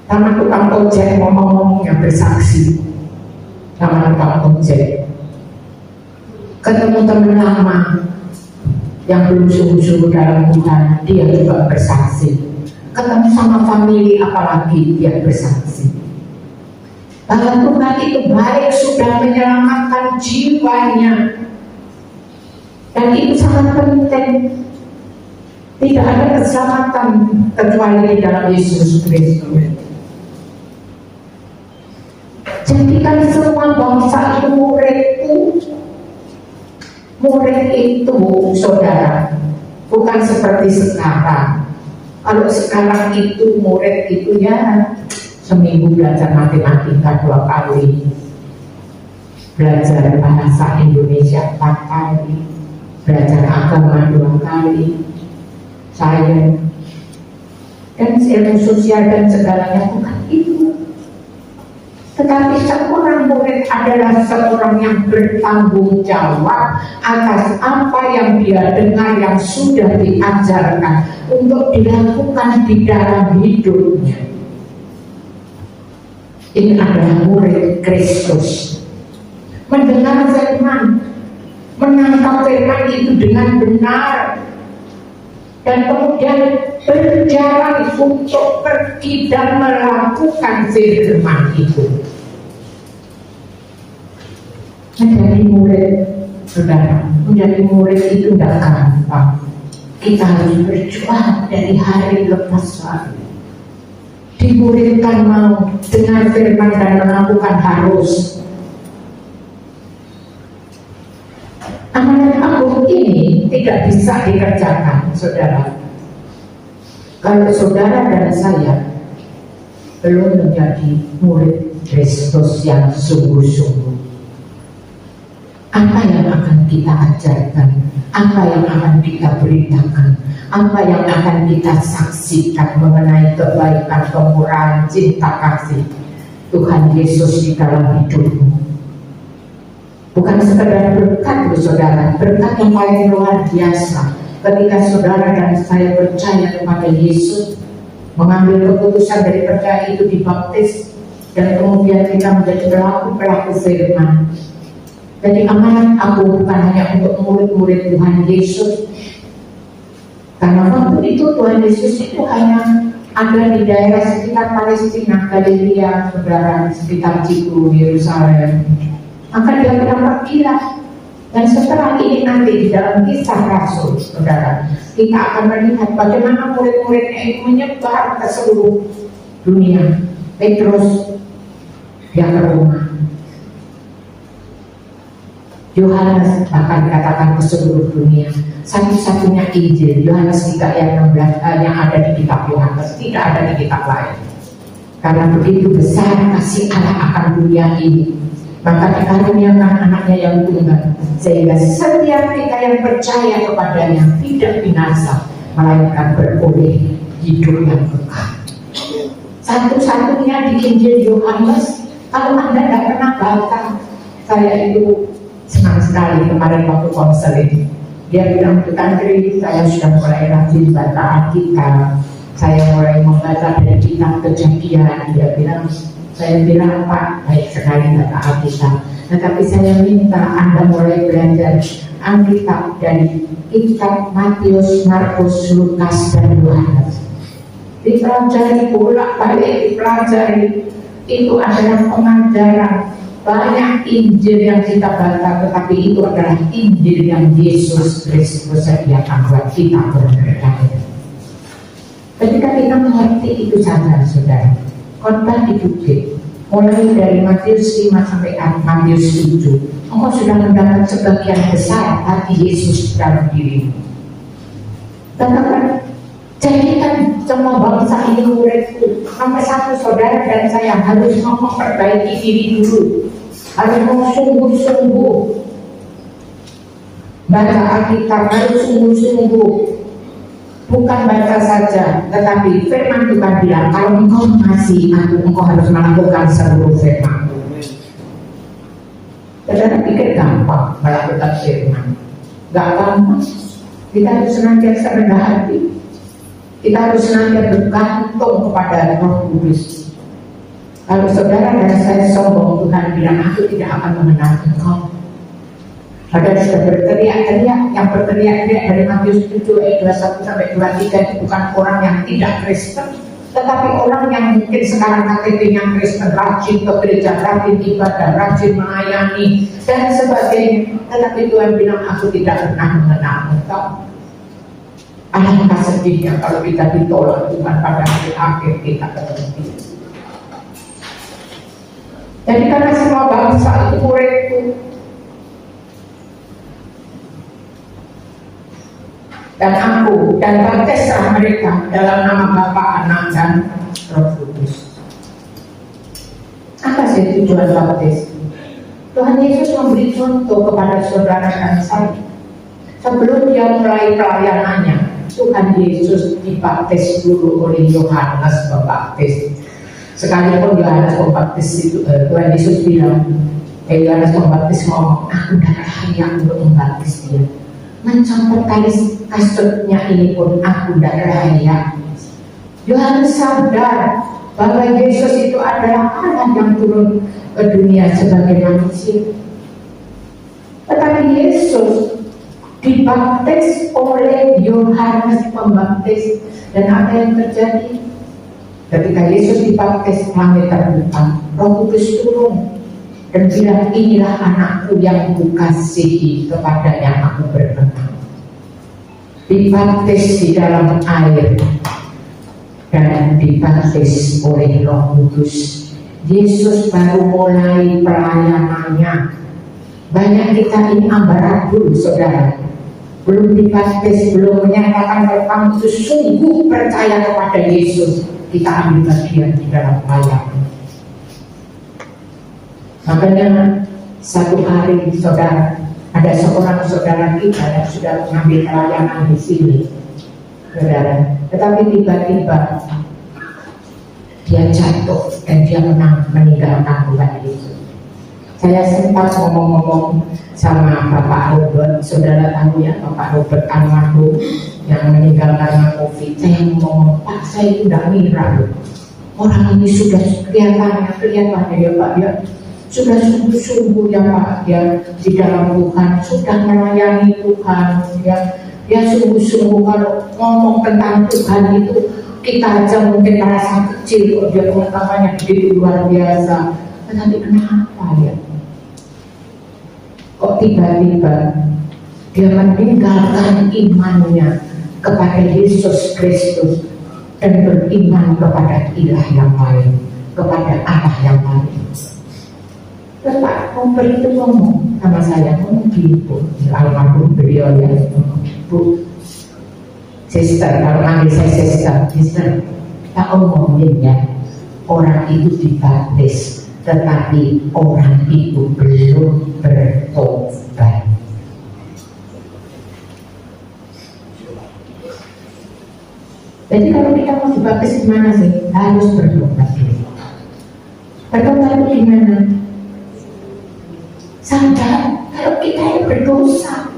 sama tukang ojek ngomong-ngomong yang bersaksi, sama tukang ojek. Ketemu teman lama yang belum sungguh-sungguh dalam Tuhan, dia juga bersaksi. Ketemu sama famili apalagi dia bersaksi. Bahwa Tuhan itu baik, sudah menyelamatkan jiwanya. Dan itu sangat penting. Tidak ada keselamatan kecuali di dalam Yesus Kristus. Jadikan semua bangsa itu muridku. Murid itu, saudara, bukan seperti sekarang. Kalau sekarang itu murid itu ya seminggu belajar matematika 2 kali, belajar bahasa Indonesia 4 kali, belajar agama 2 kali, sains dan ilmu sosial dan segalanya, bukan itu. Tetapi seorang murid adalah seorang yang bertanggung jawab atas apa yang dia dengar, yang sudah diajarkan untuk dilakukan di dalam hidupnya. Ini adalah murid Kristus. Mendengar firman, menangkap firman itu dengan benar, dan kemudian berjalan untuk pergi dan melakukan firman itu. Menjadi murid, saudara, menjadi murid itu tidak gampang. Kita harus berjuang dari hari lepas hari. Dimuridkan mau dengar firman dan melakukan harus. Amanat agung ini tidak bisa dikerjakan, saudara, kalau saudara dan saya belum menjadi murid Kristus yang sungguh-sungguh. Apa yang akan kita ajarkan, apa yang akan kita beritakan, apa yang akan kita saksikan mengenai kebaikan, kemurahan, cinta kasih Tuhan Yesus di dalam hidupmu. Bukan sekedar berkat, saudara, berkat yang paling luar biasa ketika saudara dan saya percaya kepada Yesus, mengambil keputusan dari percaya itu dibaptis, dan kemudian kita menjadi pelaku firman. Jadi amanat agung bukan hanya untuk murid-murid Tuhan Yesus, Karena waktu itu Tuhan Yesus itu hanya ada di daerah sekitar Palestina, Galilea, saudara, sekitar Ciku, Yerusalem. Maka dia bilang pergilah. Dan setelah ini nanti di dalam kisah Rasul, saudara, kita akan melihat bagaimana murid-muridnya itu menyebar ke seluruh dunia. Petrus dia ke Roma, Yohanes bahkan dikatakan ke seluruh dunia. Satu-satunya Injil Yohanes 3 ayat 16 yang ada di kitab Yohanes, tidak ada di kitab lain. Karena begitu besar kasih Allah akan dunia ini, maka dikaruniakan anaknya yang tunggal, sehingga setiap kita yang percaya kepadanya tidak binasa, melainkan beroleh hidup yang kekal. Satu-satunya di Injil Yohanes. Kalau Anda tidak pernah baca, saya itu senang sekali kemarin waktu konseling. Dia bilang, "Bu Tantri, saya sudah mulai rajin baca Alkitab. Saya mulai membaca dari kitab Kejadian." Dia bilang, saya bilang, "Pak, baik sekali baca Alkitab. Tetapi saya minta Anda mulai belajar Alkitab dari kitab Matius, Markus, Lukas, dan Yohanes. Dipelajari bolak-balik, dipelajari. Itu adalah pengajaran. Banyak Injil yang kita baca, tetapi itu adalah Injil yang Yesus Kristus sediakan buat kita berpercaya." Ketika kita mengerti itu saja, saudara, khotbah di bukit, mulai dari Matius 5 sampai Matius 7, engkau sudah mendapat sebagian besar hati Yesus dalam dirimu. Katakan, jadikan semua bangsa ini muridku. Nomor satu, saudara dan saya harus memperbaiki diri dulu, harus sungguh-sungguh baca Alkitab, harus sungguh-sungguh. Bukan baca saja, tetapi firman Tuhan bilang, kalau engkau mengasihi aku, engkau harus melakukan seluruh firman. Saudara pikir gampang melakukan firman? Gak gampang. Kita harus senantiasa rendah hati. Kita harus senantiasa bergantung kepada Roh Kudus. Kalau saudara dan saya sombong, Tuhan bilang, aku tidak akan mengenal engkau. Padahal sudah berteriak-teriak, yang berteriak-teriak dari Matius 7 ayat 21 sampai 23 itu bukan orang yang tidak Kristen, tetapi orang yang mungkin sekarang KTP-nya Kristen, rajin ke gereja, rajin ibadah, rajin melayani, dan sebagainya. Tetapi Tuhan bilang, aku tidak pernah mengenal engkau. Alangkah sedihnya kalau kita ditolak Tuhan pada hari akhir kita ketemu. Jadi karena semua bangsa itu muridku, dan aku, dan baptislah mereka dalam nama Bapa, Anak, dan Roh Kudus. Apa sih tujuan baptis? Tuhan Yesus memberi contoh kepada saudara dan saya. Sebelum dia mulai pelayanannya, Tuhan Yesus dibaptis dulu oleh Yohanes Pembaptis. Sekalipun Yohanes Pembaptis itu, Tuhan Yesus bilang, Yohanes Pembaptis ngomong, aku tidak layak untuk membaptis dia. Mencopot tali kasutnya ini pun aku tidak layak. Yohanes sadar bahwa Yesus itu adalah Allah yang turun ke dunia sebagai manusia. Tetapi Yesus dibaptis oleh Yohanes Pembaptis, dan apa yang terjadi? Ketika Yesus dibaptis, langit terbuka, Roh Kudus turun dan bilang, inilah anakku yang kukasihi, kepadanya aku berkenan. Dibaptis di dalam air dan dibaptis oleh Roh Kudus. Yesus baru mulai pelayanannya. Banyak kita ini ambaradul, saudara. Belum dibaptis, belum menyatakan bahwa kamu itu sungguh percaya kepada Yesus. Kita ambil bagian di dalam pelayanan. Makanya satu hari, saudara, ada seorang saudara kita yang sudah mengambil pelayanan di sini, saudara. Tetapi tiba-tiba dia jatuh dan dia meninggalkan Tuhan Yesus. Saya sempat ngomong-ngomong sama Bapak Robert, saudara tahu ya, Bapak Robert Anwardo yang meninggal karena COVID. Saya ngomong, Pak, saya tidak ngira orang ini sudah kelihatannya ya Pak, ya sudah sungguh-sungguh ya Pak, ya di dalam Tuhan, sudah melayani Tuhan, ya Ya sungguh-sungguh kalau ngomong tentang Tuhan itu kita aja mungkin merasa kecil, kok dia pengetahuannya begitu luar biasa. Tetapi kenapa ya? Kok tiba-tiba dia meninggalkan imannya kepada Yesus Kristus dan beriman kepada ilah yang lain, kepada Allah yang lain. Bapak Kompel itu ngomong sama saya, ngomong gitu, almarhum beliau ya, Bu, sister, kalau manggil saya sister, kita omongin ya, orang itu dibaptis, tetapi orang itu belum bertobat. Jadi kalau kita mau dibaptis gimana sih? Harus bertobat dulu. Bertobat itu gimana? Sadar kalau kita ini berdosa.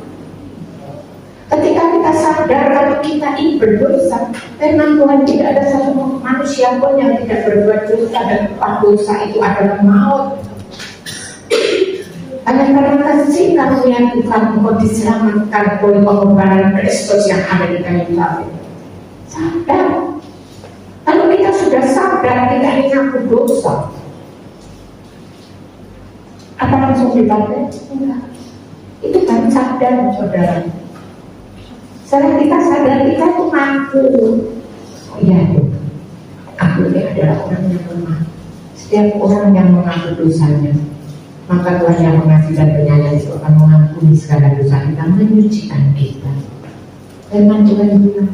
Ketika kita sadar kalau kita ini berdosa, firman Tuhan tidak ada satu manusia pun yang tidak berbuat dosa, dan dosa itu adalah maut. Hanya karena kasih karunia Tuhan engkau diselamatkan oleh pengorbanan Kristus yang ada di kayu salib. Sadar. Kalau kita sudah sadar kita ini ngaku dosa, apa langsung dibaptis? Enggak. Itu kan sadar, saudara. Setelah kita sadar, kita itu ngaku, oh iya tuh, aku ini adalah orang yang lemah. Setiap orang yang mengaku dosanya, maka Tuhan yang mengasihi dan penyayang itu akan mengampuni segala dosa kita, menyucikan kita. Firman Tuhan bilang.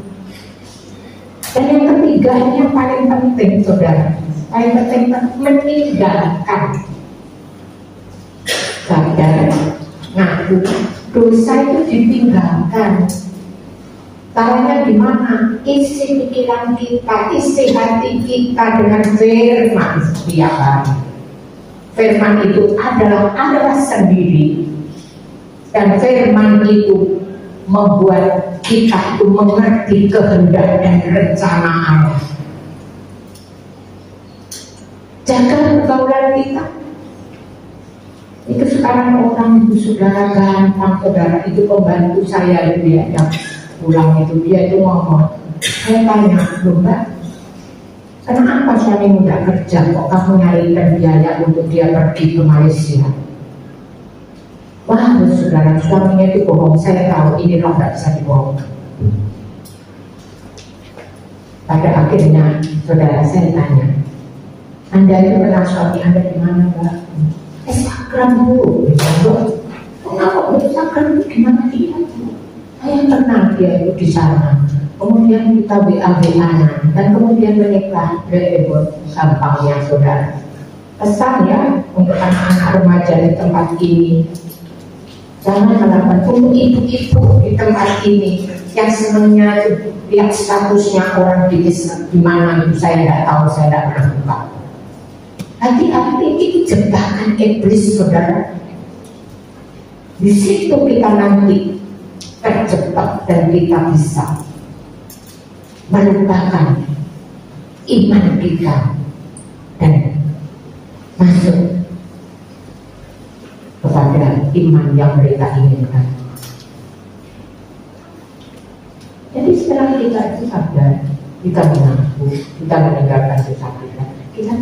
Dan yang ketiga, ini yang paling penting, saudara. Paling penting, meninggalkan. Sadar, ngaku, dosa itu ditinggalkan. Caranya gimana? Isi pikiran kita, isi hati kita dengan firman setiap hari. Firman itu adalah sendiri, dan firman itu membuat kita itu mengerti kehendak dan rencana Allah. Jaga pergaulan kita. Itu sekarang orang itu saudara gampang, saudara itu pembantu saya dia yang pulang itu, dia itu ngomong, saya tanya, Mbak, kenapa suami muda kerja kok kamu nyarikan biaya untuk dia pergi ke Malaysia? Wah, saudara, suaminya itu bohong, saya tahu ini loh gak bisa dibohong. Pada akhirnya saudara saya tanya, Anda itu kenal suami Anda di mana, Mbak? Instagram dulu, kenapa Instagram itu gimana dia? Saya kenal dia itu di sana. Kemudian kita WA-WA-an dan kemudian menikah. Gampangnya saudara. Pesan ya untuk anak-anak remaja di tempat ini. Jangan melakukan untuk ibu-ibu di tempat ini yang senangnya lihat statusnya orang di mana itu saya tidak tahu, saya tidak pernah buka. Hati-hati, itu jebakan iblis, saudara. Di situ kita nanti terjebak dan kita bisa melupakan iman kita dan masuk kepada iman yang mereka inginkan. Jadi setelah kita itu sadar, kita mengaku, kita meninggalkan dosa kita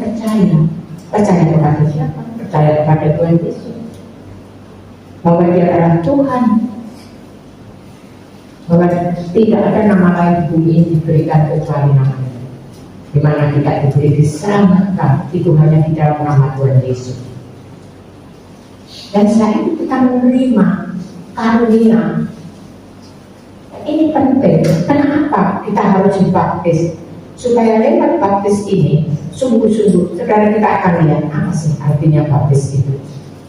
percaya kepada siapa? Percaya kepada Tuhan Yesus, bahwa Dia adalah Tuhan, bahwa tidak ada nama lain di bumi ini diberikan kecuali nama-Nya, di mana kita diberi diselamatkan itu hanya di dalam nama Tuhan Yesus. Dan setelah itu kita menerima karunia. Ini penting. Kenapa kita harus dibaptis? Supaya lewat baptis ini sungguh-sungguh saudara kita akan lihat apa sih artinya baptis itu.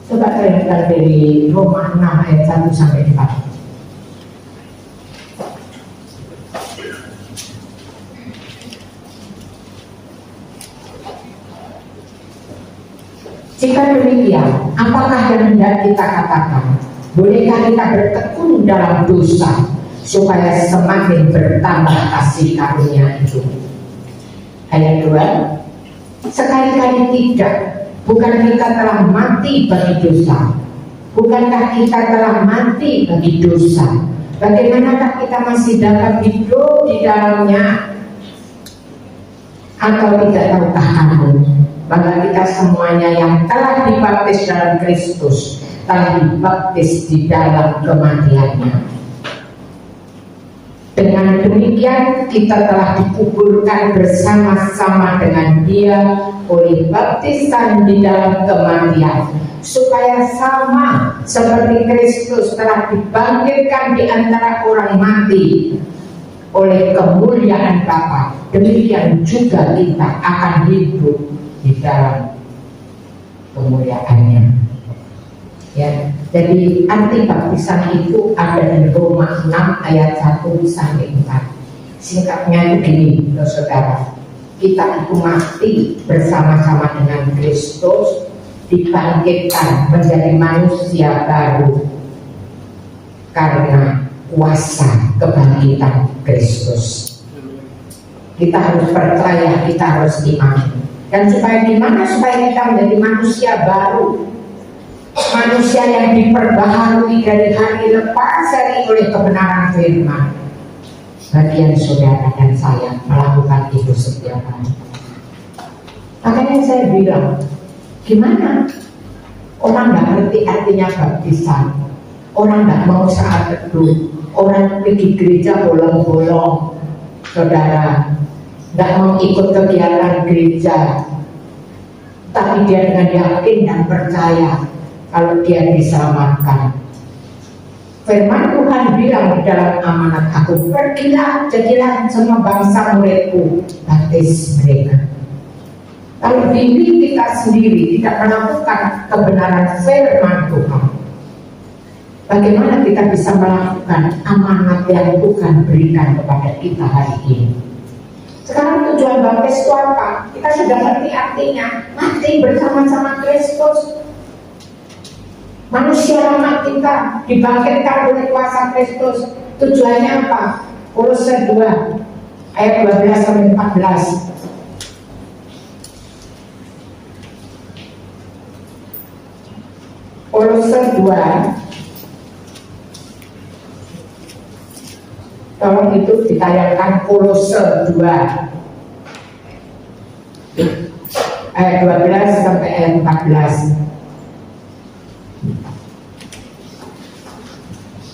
Coba saya lihat dari Roma 6 ayat 1 sampai 4. Jika demikian, apakah yang hendak kita katakan? Bolehkah kita bertekun dalam dosa supaya semakin bertambah kasih karunia itu? Ayat 2, sekali-kali tidak. Bukan kita telah mati bagi dosa. Bukankah kita telah mati bagi dosa, Bagaimanakah kita masih dapat hidup di dalamnya? Atau tidak tahukah kamu bahwa kita semuanya yang telah dibaptis dalam Kristus telah dibaptis di dalam kematiannya. Dengan demikian kita telah dikuburkan bersama-sama dengan Dia oleh baptisan di dalam kematian, supaya sama seperti Kristus telah dibangkitkan di antara orang mati oleh kemuliaan Bapa, demikian juga kita akan hidup di dalam kemuliaannya. Ya, jadi arti baptisan itu ada di Roma 6 ayat 1 sampai 4. Singkatnya itu gini, saudara. Kita itu mati bersama-sama dengan Kristus, dibangkitkan menjadi manusia baru karena kuasa kebangkitan Kristus. Kita harus percaya, kita harus imani. Dan supaya gimana? Supaya kita menjadi manusia baru, manusia yang diperbaharui dari hari lepas hari oleh kebenaran firman. Bagian saudara dan saya melakukan itu setiap hari. Makanya saya bilang, gimana? Orang nggak ngerti artinya baptisan, orang nggak mau saat teduh, orang pergi gereja bolong-bolong, saudara, nggak mau ikut kegiatan gereja, tapi dia dengan yakin dan percaya kalau dia diselamatkan. Firman Tuhan bilang di dalam amanat aku, pergilah, jadilah semua bangsa muridku, baptis mereka. Kalau diri kita sendiri tidak melakukan kebenaran firman Tuhan, bagaimana kita bisa melakukan amanat yang Tuhan berikan kepada kita hari ini? Sekarang tujuan baptis itu apa? Kita sudah ngerti artinya, mati bersama-sama Kristus. Manusia lama kita dibangkitkan oleh kuasa Kristus. Tujuannya apa? Kolose 2 ayat 12 sampai 14. Kolose 2, tolong itu ditayangkan. Kolose 2 ayat 12 sampai ayat 14.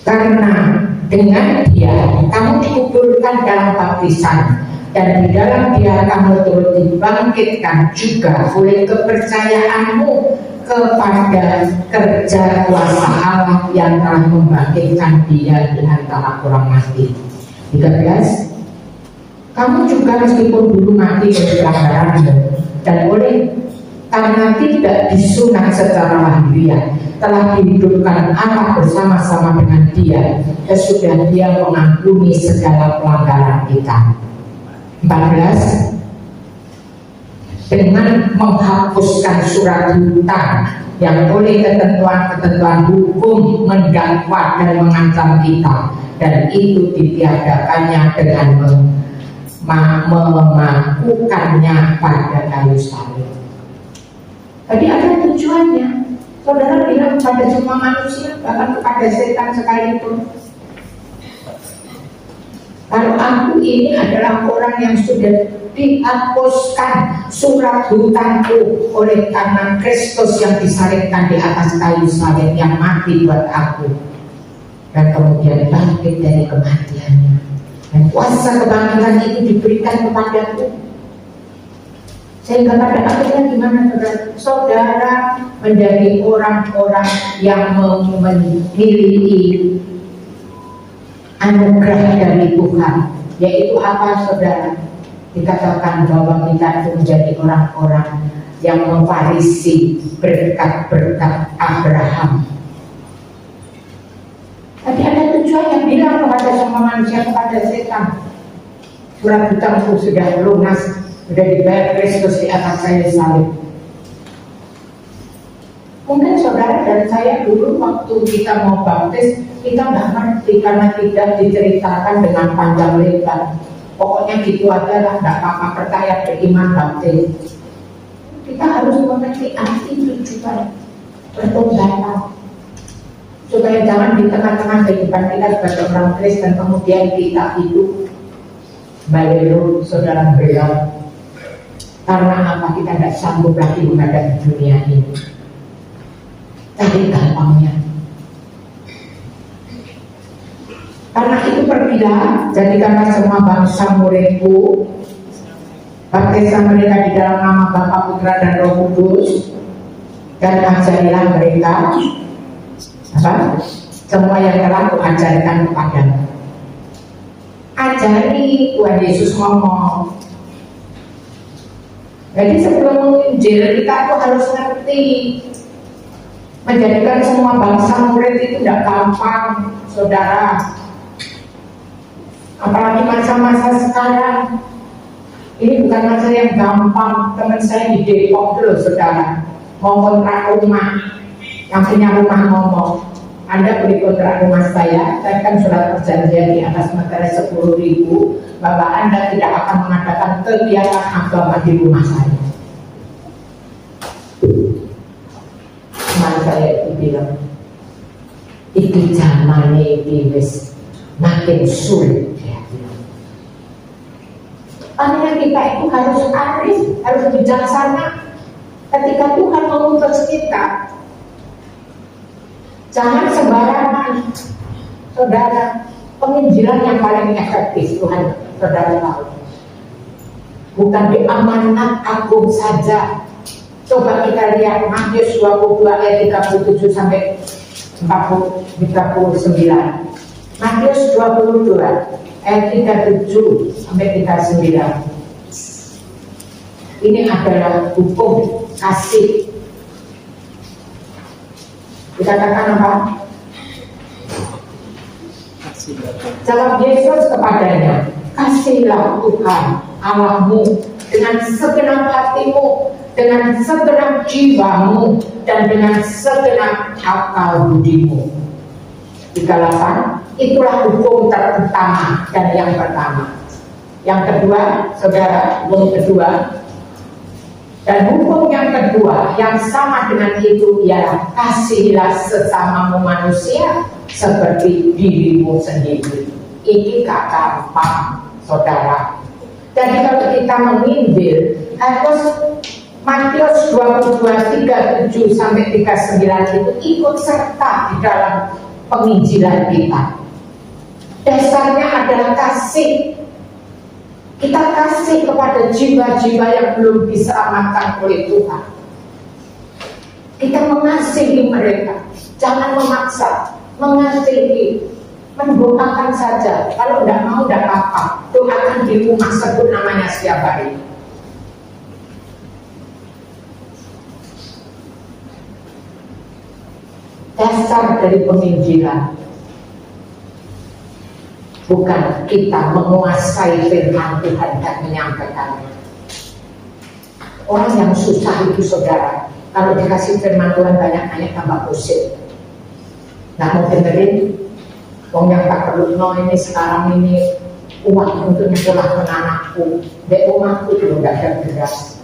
Karena dengan Dia kamu dikuburkan dalam baptisan, dan di dalam Dia kamu turut dibangkitkan juga oleh kepercayaanmu kepada kerja kuasa Allah yang telah membangkitkan Dia di antara orang mati. 13. Kamu juga meskipun dulu mati dari pelanggaranmu, dan karena tidak disunat secara lahiriah, telah dihidupkan Allah bersama-sama dengan Dia, sesudah Dia mengampuni segala pelanggaran kita. 14. Dengan menghapuskan surat hutang yang oleh ketentuan-ketentuan hukum mendakwa dan mengancam kita, dan itu ditiadakannya dengan memakukannya pada kayu salib. Tadi ada tujuannya. Saudara bilang kepada semua manusia, bahkan kepada setan sekalipun, kalau aku ini adalah orang yang sudah dihapuskan surat hutangku oleh karena Kristus yang disalibkan di atas kayu salib, yang mati buat aku dan kemudian bangkit dari kematiannya, dan kuasa kebangkitan itu diberikan kepadaku. Sehingga pada akhirnya gimana saudara? Saudara menjadi orang-orang yang memiliki anugerah dari Tuhan. Yaitu apa saudara? Dikatakan bahwa kita itu menjadi orang-orang yang mewarisi berkat-berkat Abraham. Tadi ada tujuan yang bilang kepada semua manusia, kepada setan, surat hutangku sudah lunas, sudah dibayar Kristus di atas kayu salib. Mungkin saudara dan saya dulu waktu kita mau baptis, kita nggak ngerti karena tidak diceritakan dengan panjang lebar. Pokoknya gitu aja lah, nggak apa-apa, percaya beriman baptis. Kita harus mengerti arti tujuan pertobatan. supaya jangan di tengah-tengah kehidupan kita sebagai orang Kristen kemudian kita itu balelo saudara belok. Karena apa? Kita tidak sanggup lagi menghadapi dunia ini. Tapi gampangnya. Karena itu pergilah, jadikanlah semua bangsa muridku, baptislah mereka di dalam nama Bapa, Putra dan Roh Kudus, dan ajarilah mereka apa? Semua yang telah kuajarkan kepadamu. Ajari, Tuhan Yesus ngomong. Jadi sebelum menginjil kita tuh harus ngerti. Menjadikan semua bangsa murid itu tidak gampang, saudara. Apalagi masa-masa sekarang. Ini bukan masa yang gampang. Teman saya di Depok loh, saudara, mau kontrak rumah. Yang punya rumah ngomong, Anda beli kontrak rumah saya kan surat perjanjian di atas materai 10.000, bahwa Anda tidak akan mengadakan kegiatan agama di rumah saya. Teman saya itu bilang, itu zamannya wis makin sulit. Artinya kita itu harus arif, harus bijaksana ketika Tuhan mengutus kita. Jangan sembarangan, saudara. Penginjilan yang paling efektif Tuhan saudara tahu, bukan di amanat agung saja. Coba kita lihat Matius 22 ayat 37 sampai 39. Matius 22 ayat 37 sampai 39. Ini adalah hukum kasih. Dikatakan apa? Jawab Yesus kepadanya, kasihlah Tuhan Allahmu dengan segenap hatimu, dengan segenap jiwamu, dan dengan segenap akal budimu. 38, itulah hukum terutama dan yang pertama. Yang kedua, saudara, hukum kedua. Dan hukum yang kedua yang sama dengan itu ialah kasihilah sesamamu manusia seperti dirimu sendiri. Ini gak gampang, saudara. Jadi kalau kita menginjil harus Matius 22 37 sampai 39 itu ikut serta di dalam penginjilan kita. Dasarnya adalah kasih. Kita kasih kepada jiwa-jiwa yang belum diselamatkan oleh Tuhan. Kita mengasihi mereka. Jangan memaksa, mengasihi, mendoakan saja. Kalau tidak mau, tidak apa-apa. Doakan di rumah, sebut namanya setiap hari. Dasar dari penginjilan bukan kita menguasai firman Tuhan dan menyampaikannya. Orang yang susah itu, saudara, kalau dikasih firman Tuhan banyak-banyak tambah pusing. Nah, mau dengerin, wong yang tak perlu ini sekarang ini uang untuk nyekolahkan anakku, di rumahku itu tidak ada beras.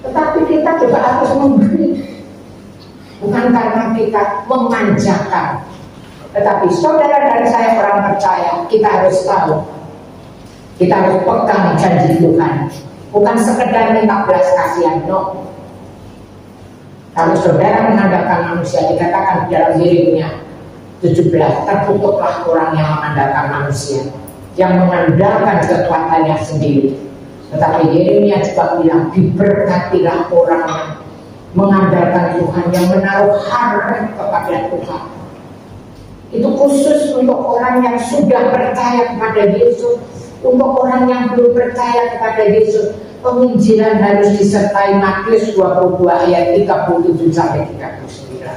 Tetapi kita juga harus memberi, bukan karena kita memanjakan. Tetapi saudara dan saya orang percaya, kita harus tahu, kita harus pegang janji Tuhan, bukan sekedar minta belas kasihan, no. Kalau saudara mengandalkan manusia, dikatakan di dalam Yeremia 17, terkutuklah orang yang mengandalkan manusia, yang mengandalkan kekuatannya sendiri. Tetapi Yeremia juga bilang, diberkatilah orang yang mengandalkan Tuhan, yang menaruh harap kepada Tuhan. Itu khusus untuk orang yang sudah percaya kepada Yesus. Untuk orang yang belum percaya kepada Yesus, penginjilan harus disertai Matius 22 ayat 37 sampai 39.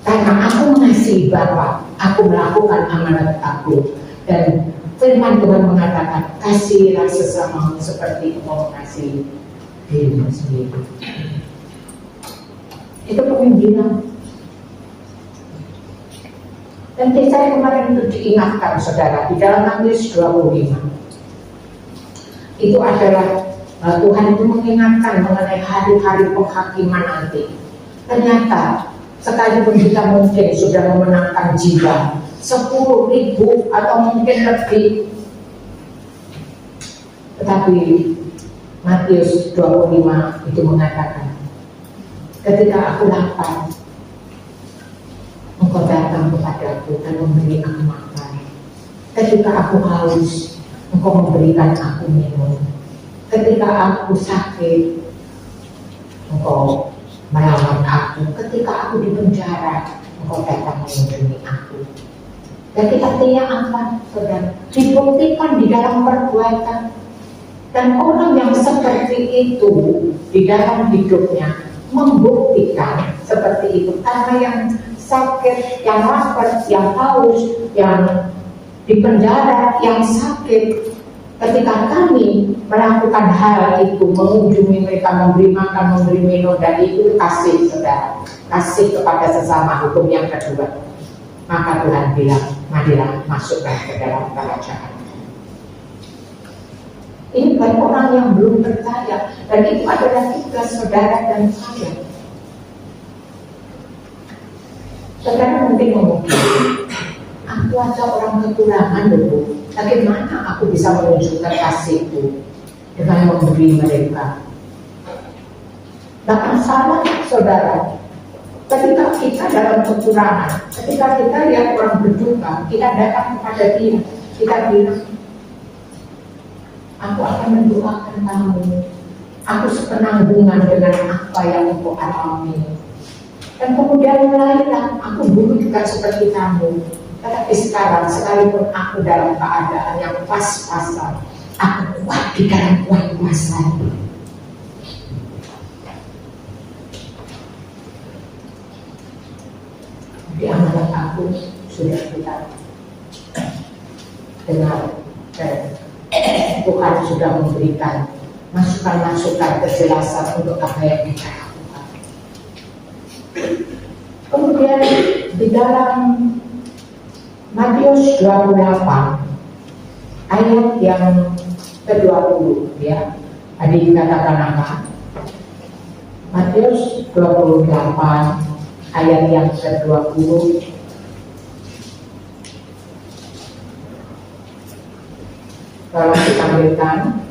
Karena aku mengasihi Bapa, aku melakukan amanat aku. Dan firman Tuhan mengatakan, kasihilah sesamamu seperti engkau mengasihi dirimu sendiri. Itu penginjilan. Dan saya kemarin itu diingatkan, saudara, di dalam Matius 25 itu adalah Tuhan itu mengingatkan mengenai hari-hari penghakiman nanti. Ternyata sekalipun kita mungkin sudah memenangkan jiwa 10.000 atau mungkin lebih, tetapi Matius 25 itu mengatakan, ketika aku lapar, engkau datang kepadaku dan memberi aku makan. Ketika aku haus, engkau memberikan aku minum. Ketika aku sakit, engkau merawat aku. Ketika aku di penjara, engkau datang mengunjungi aku. Dan kita artinya apa, saudara? Dibuktikan di dalam perbuatan. Dan orang yang seperti itu di dalam hidupnya membuktikan seperti itu. Karena yang sakit, yang lapar, yang haus, yang di penjara, yang sakit, ketika kami melakukan hal itu, mengunjungi mereka, memberi makan, memberi minum, dan itu kasih, saudara, kasih kepada sesama. Hukum yang kedua, maka Tuhan bilang, marilah masuklah ke dalam kerajaan. Ini buat orang yang belum percaya, dan itu adalah tugas saudara dan saya. Saudara mungkin aku aja orang kekurangan dulu. Bagaimana aku bisa menunjukkan kasihku dengan memberi mereka? Bahkan salah, saudara. Ketika kita dalam kekurangan, ketika kita lihat orang berduka, kita datang kepada dia, kita bilang, aku akan mendoakan kamu. Aku sepenanggungan dengan apa yang engkau alami. Dan kemudian mulailah, aku dulu juga seperti kamu. Tetapi sekarang, sekalipun aku dalam keadaan yang pas-pasan, aku kuat di dalam kuat-kuasan. Di amanat aku sudah kita dengar, Tuhan sudah memberikan masukan-masukan kejelasan untuk apa yang kita lakukan. Kemudian di dalam Matius 28 ayat yang ke-20, ya, tadi dikatakan apa? Matius 28 ayat yang ke-20. Kalau ditampilkan,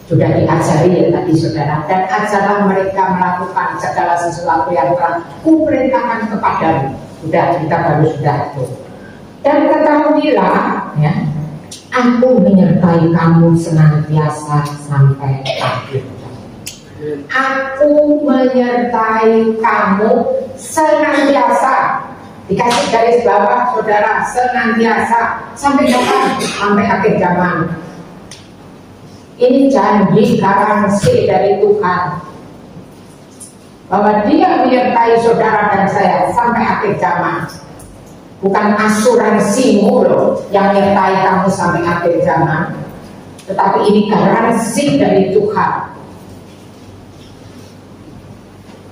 sudah diajari ya tadi saudara, dan ajarlah mereka melakukan segala sesuatu yang telah kuperintahkan kepadamu. Sudah, kita baru sudah itu. Dan ketahuilah, ya, aku menyertai kamu senantiasa sampai akhir. Aku menyertai kamu senantiasa. Dikasih garis bawah, saudara, senantiasa. Sampai kapan? Sampai akhir zaman. Ini janji garansi dari Tuhan bahwa Dia menyertai saudara dan saya sampai akhir zaman. Bukan asuransimu loh yang menyertai kamu sampai akhir zaman, tetapi ini garansi dari Tuhan.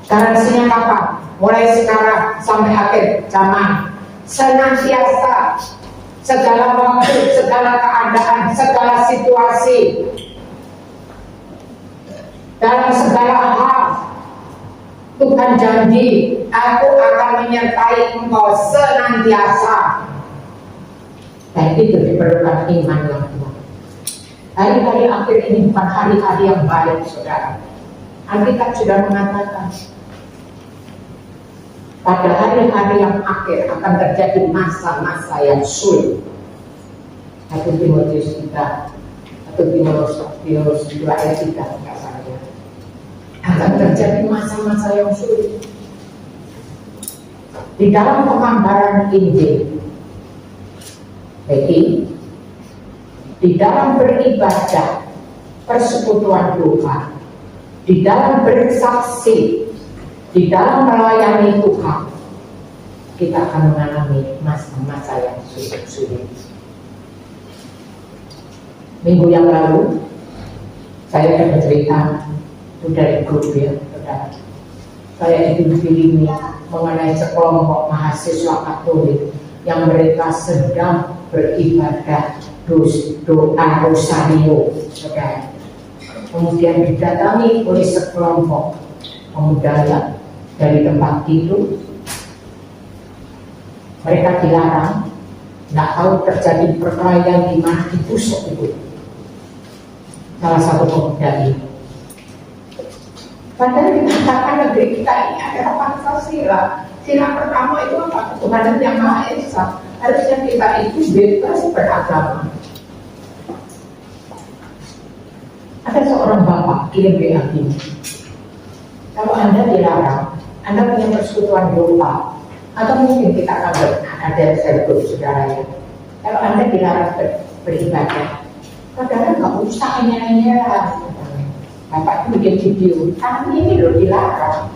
Garansinya kapan? Mulai sekarang sampai akhir zaman. Senantiasa, segala waktu, segala keadaan, segala situasi, dalam segala hal, Tuhan janji, aku akan menyertai engkau senantiasa. Dan itu diperlukan iman yang kuat. Hari-hari akhir ini bukan hari-hari yang baik, saudara. Alkitab sudah mengatakan, pada hari-hari yang akhir akan terjadi masa-masa yang sulit. 1 Timotius 3, 1 Timotius 2 ayat 3, akan terjadi masa-masa yang sulit. Di dalam penggambaran Injil, jadi di dalam beribadah, persekutuan doa, di dalam bersaksi, di dalam melayani Tuhan, kita akan mengalami masa-masa yang sulit. Minggu yang lalu saya akan bercerita itu dari grup, ya, saudara. Saya dikirimi mengenai sekelompok mahasiswa Katolik yang mereka sedang beribadah doa rosario, saudara. Kemudian didatangi oleh sekelompok pemuda dari tempat itu. Mereka dilarang, nggak tahu terjadi perkelahian di mana, ditusuk itu salah satu pemuda ini. Padahal dikatakan negeri kita ini adalah Pancasila. Sila pertama itu apa? Ketuhanan yang Maha Esa. Harusnya kita itu bebas beragama. Ada seorang bapak kirim WA gini, kalau Anda dilarang, Anda punya persekutuan doa, atau mungkin kita akan ada sergap saudara ya. Kalau Anda dilarang beribadah, saudara nggak usah nyerah. Bapak itu bikin video, kami ini loh dilarang.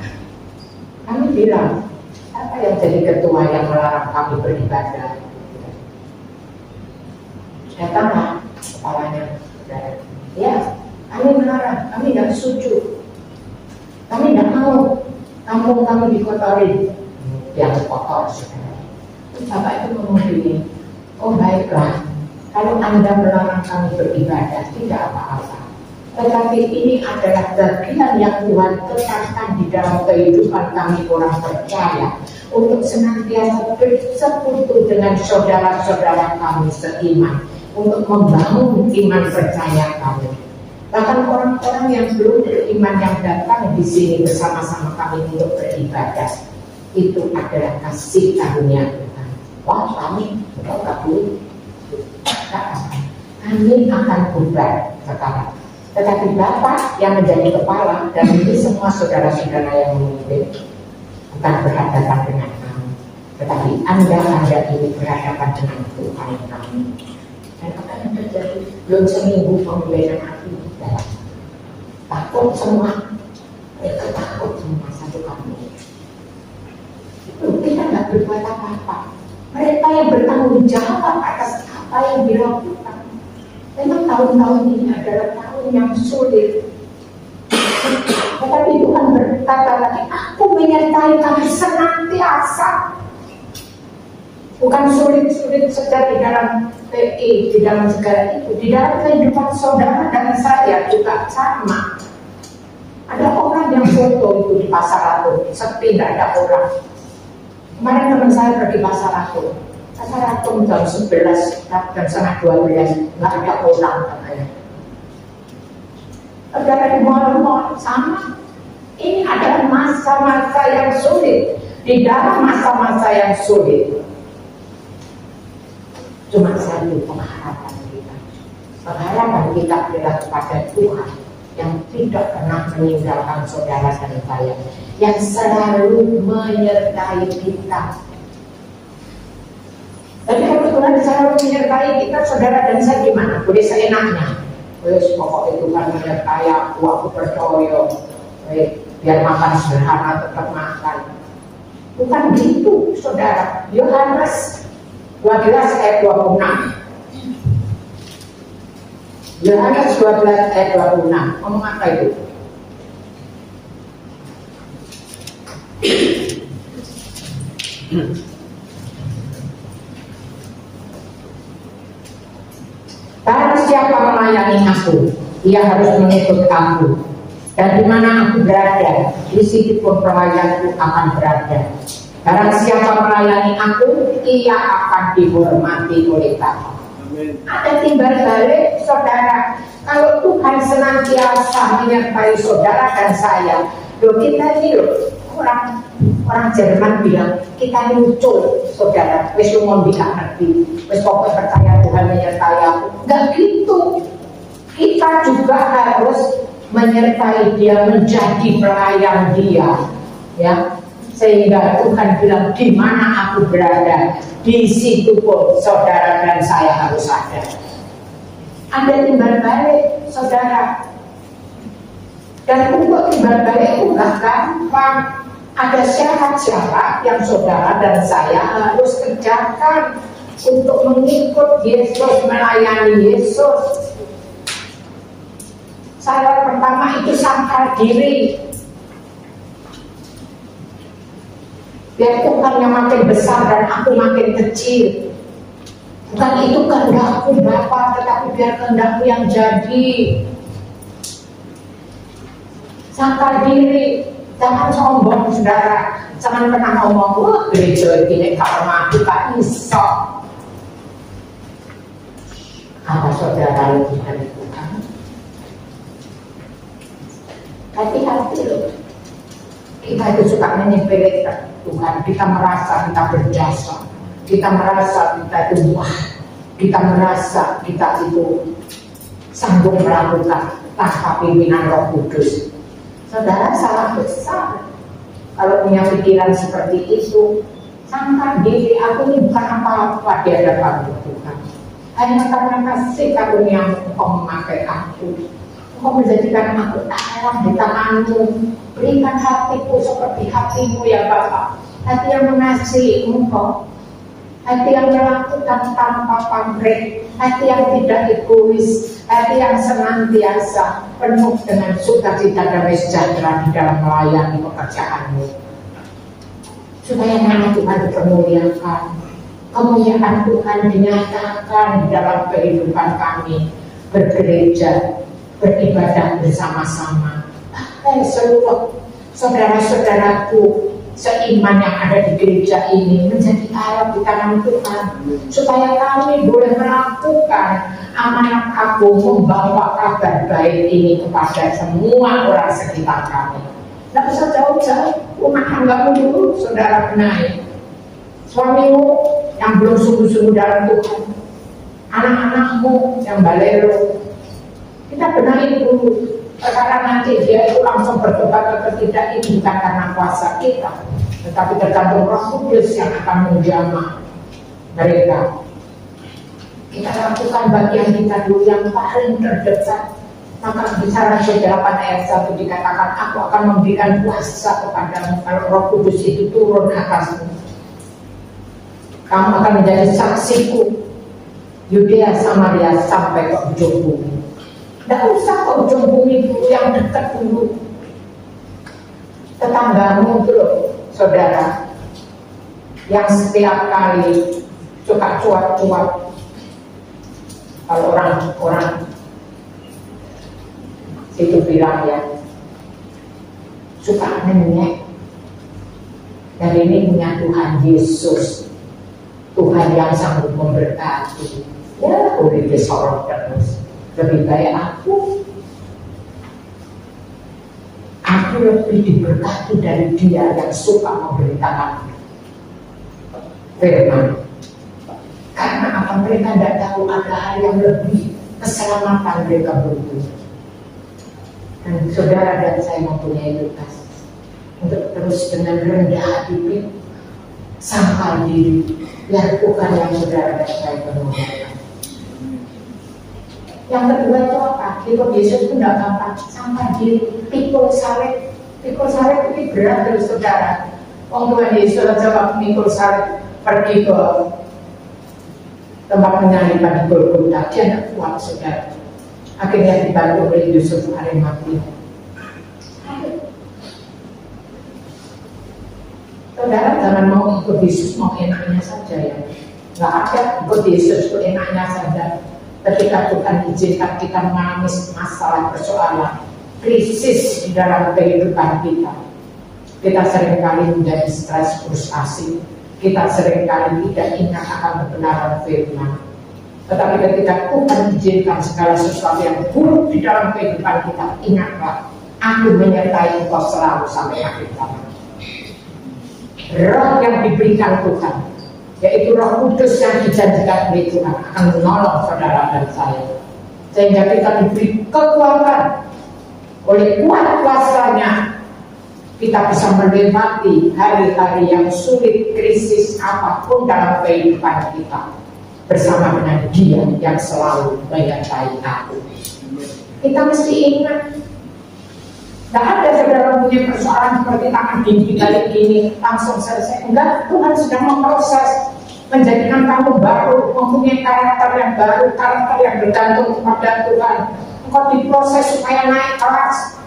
Kami bilang, apa yang jadi ketua yang melarang kami beribadah? Datanglah kepalanya, saudara. Ya, kami melarang, kami tidak setuju. Kami tidak mau kampung kami dikotori. Yang kotor, saudara. Bapak itu ngomong gini, oh baiklah, kalau Anda melarang kami beribadah, tidak apa-apa. Tetapi ini adalah bagian yang Tuhan tetapkan di dalam kehidupan kami orang percaya, untuk senantiasa bersekutu dengan saudara-saudara kami seiman, untuk membangun iman percaya kami. Bahkan orang-orang yang belum beriman yang datang di sini bersama-sama kami untuk beribadah, itu adalah kasih karunia Tuhan. Wah, kami nggak boleh, kami akan bubar sekarang. Tetapi Bapak yang menjadi kepala dan ini semua saudara-saudara yang memimpin bukan berhadapan dengan kami, tetapi Anda ini berhadapan dengan Tuhan kami. Dan apa yang terjadi? Belum seminggu pemilihan hati kita takut semua, mereka takut semua satu kami. Itu kita nggak berbuat apa-apa. Mereka yang bertanggung jawab atas apa yang dilakukan. Memang tahun-tahun ini adalah tahun yang sulit. Tetapi Tuhan berkata lagi, aku menyertai kami senantiasa. Bukan sulit-sulit saja di dalam PI, di dalam segala itu. Di dalam kehidupan saudara dan saya juga sama. Ada orang yang foto itu di pasar Ratu, sepi, tidak ada orang. Kemarin teman saya pergi pasar Ratu. Pasar Ratu jam 11, jam setengah 12, nggak ada orang katanya. Saudara di mall sama. Ini adalah masa-masa yang sulit. Di dalam masa-masa yang sulit, cuma satu pengharapan kita. Pengharapan kita adalah kepada Tuhan yang tidak pernah meninggalkan saudara dan saya, yang selalu menyertai kita. Tapi kalau Tuhan selalu menyertai kita, saudara dan saya gimana? Boleh seenaknya. Wes pokoknya Tuhan menyertai aku percaya. Biar makan sederhana tetap makan. Bukan gitu, saudara. Yohanes 12 ayat 26. Yohanes 12 ayat 26. Ngomong apa itu? Barang siapa melayani aku, ia harus mengikut aku. Dan di mana aku berada, di situ pun pelayanku akan berada. Barang siapa melayani aku, ia akan dihormati oleh Bapa. Ada timbal balik, saudara. Kalau Tuhan senantiasa menyertai saudara dan saya, loh kita ini loh, orang Jerman bilang kita lucu, saudara. Wes lumon tidak ngerti, wes pokoknya percaya Tuhan menyertai aku. Enggak gitu. Kita juga harus menyertai dia, menjadi pelayan dia, ya. Sehingga Tuhan bilang di mana aku berada, di situ pun saudara dan saya harus ada. Ada timbal balik, saudara. Dan untuk timbal balik itu nggak gampang. Ada syarat-syarat yang saudara dan saya harus kerjakan untuk mengikut Yesus, melayani Yesus. Syarat pertama itu sangkal diri. Biar Tuhan yang makin besar dan aku makin kecil. Bukan itu kehendakku Bapa, tetapi biar kehendakmu yang jadi. Sangka diri, jangan sombong saudara. Jangan pernah ngomong, wah gereja ini kalau mati gak iso. Apa saudara lebih dari Tuhan? Hati-hati loh. Kita itu suka menyepelekan Tuhan. Kita merasa kita berjasa. Kita merasa kita itu wah. Kita merasa kita itu sanggup melakukan tanpa pimpinan Roh Kudus. Saudara salah besar kalau punya pikiran seperti itu. Sangka diri aku ini bukan apa-apa di hadapan Tuhan. Hanya karena kasih karunia Engkau memakai aku. Engkau menjadikan aku alam di tanganmu. Berikan hatiku seperti hatimu ya Bapa. Hati yang mengasihi Engkau. Hati yang melakukan tanpa pamrih. Hati yang tidak egois. Hati yang senantiasa penuh dengan sukacita damai sejahtera di dalam melayani pekerjaanmu. Supaya nama Tuhan dipermuliakan. Kemuliaan Tuhan dinyatakan di dalam kehidupan kami. Bergereja, beribadah bersama-sama. Seluruh saudara-saudaraku seiman yang ada di gereja ini menjadi alat di tangan Tuhan, supaya kami boleh melakukan amanat aku membawa kabar baik ini kepada semua orang sekitar kami. Tidak usah jauh-jauh, rumah tanggamu dulu, saudara benahi. Suamimu yang belum sungguh-sungguh dalam Tuhan, anak-anakmu yang balero, kita benahi dulu. Karena nanti dia itu langsung bertobat atau tidak, ini bukan karena kuasa kita, tetapi tergantung Roh Kudus yang akan menjamah mereka. Kita lakukan bagian kita dulu yang paling terdekat. Maka bicara 8 ayat 1 dikatakan, aku akan memberikan kuasa kepadamu kalau Roh Kudus itu turun atasmu. Kamu akan menjadi saksiku Yudea, Samaria sampai ke ujung bumi. Tidak usah ke ujung bumi dulu, yang dekat dulu. Tetanggamu itu loh, saudara, yang setiap kali suka cuap-cuap. Kalau orang itu bilang ya, suka nenyek. Dan ini punya Tuhan Yesus, Tuhan yang sanggup memberkati. Ya, boleh disorot terus. Lebih baik aku lebih diberkati dari dia yang suka memberitakan firman. Karena apa? Mereka tidak tahu ada hal yang lebih keselamatan mereka butuh. Dan saudara dan saya mempunyai tugas untuk terus dengan rendah hati sangkal diri, biar Tuhan yang saudara dan saya permuliakan. Yang kedua itu apa? Ikut Yesus itu tidak gampang. Sangkal diri, pikul salib. Pikul salib itu berat dari saudara. Tuhan Yesus aja waktu pikul salib pergi ke tempat penyaliban di Golgota, dia tidak kuat saudara. Akhirnya dibantu oleh Yusuf Arimatia. Saudara jangan mau ikut Yesus mau enaknya saja ya. Nggak ada ikut Yesus itu enaknya saja. Ketika Tuhan izinkan kita mengalami masalah, persoalan, krisis di dalam kehidupan kita seringkali menjadi stres, frustasi. Kita seringkali tidak ingat akan kebenaran firman. Tetapi ketika Tuhan izinkan segala sesuatu yang buruk di dalam kehidupan kita, ingatlah, aku menyertai engkau selalu sampai akhir zaman. Roh yang diberikan Tuhan, yaitu Roh Kudus yang dijanjikan oleh Tuhan, akan menolong saudara dan saya, sehingga kita diberi kekuatan oleh kuat kuasanya. Kita bisa melewati hari-hari yang sulit, krisis apapun dalam kehidupan kita, bersama dengan Dia yang selalu menyertai aku. Kita mesti ingat, tidak ada saudara punya persoalan seperti tangan gini langsung selesai. Enggak, Tuhan sedang memproses, menjadikan kamu baru, mempunyai karakter yang baru, karakter yang bergantung kepada Tuhan. Engkau diproses supaya naik kelas,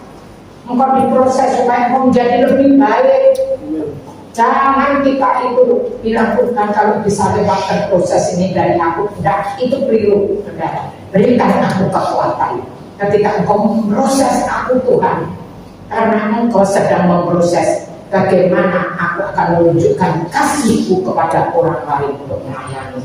engkau diproses supaya engkau menjadi lebih baik. Jangan kita itu bilang Tuhan kalau bisa lewatkan proses ini dari aku, tidak, itu perlu. Berikan aku kekuatan ketika engkau memproses aku Tuhan, karena engkau sedang memproses bagaimana aku akan menunjukkan kasihku kepada orang lain untuk melayani.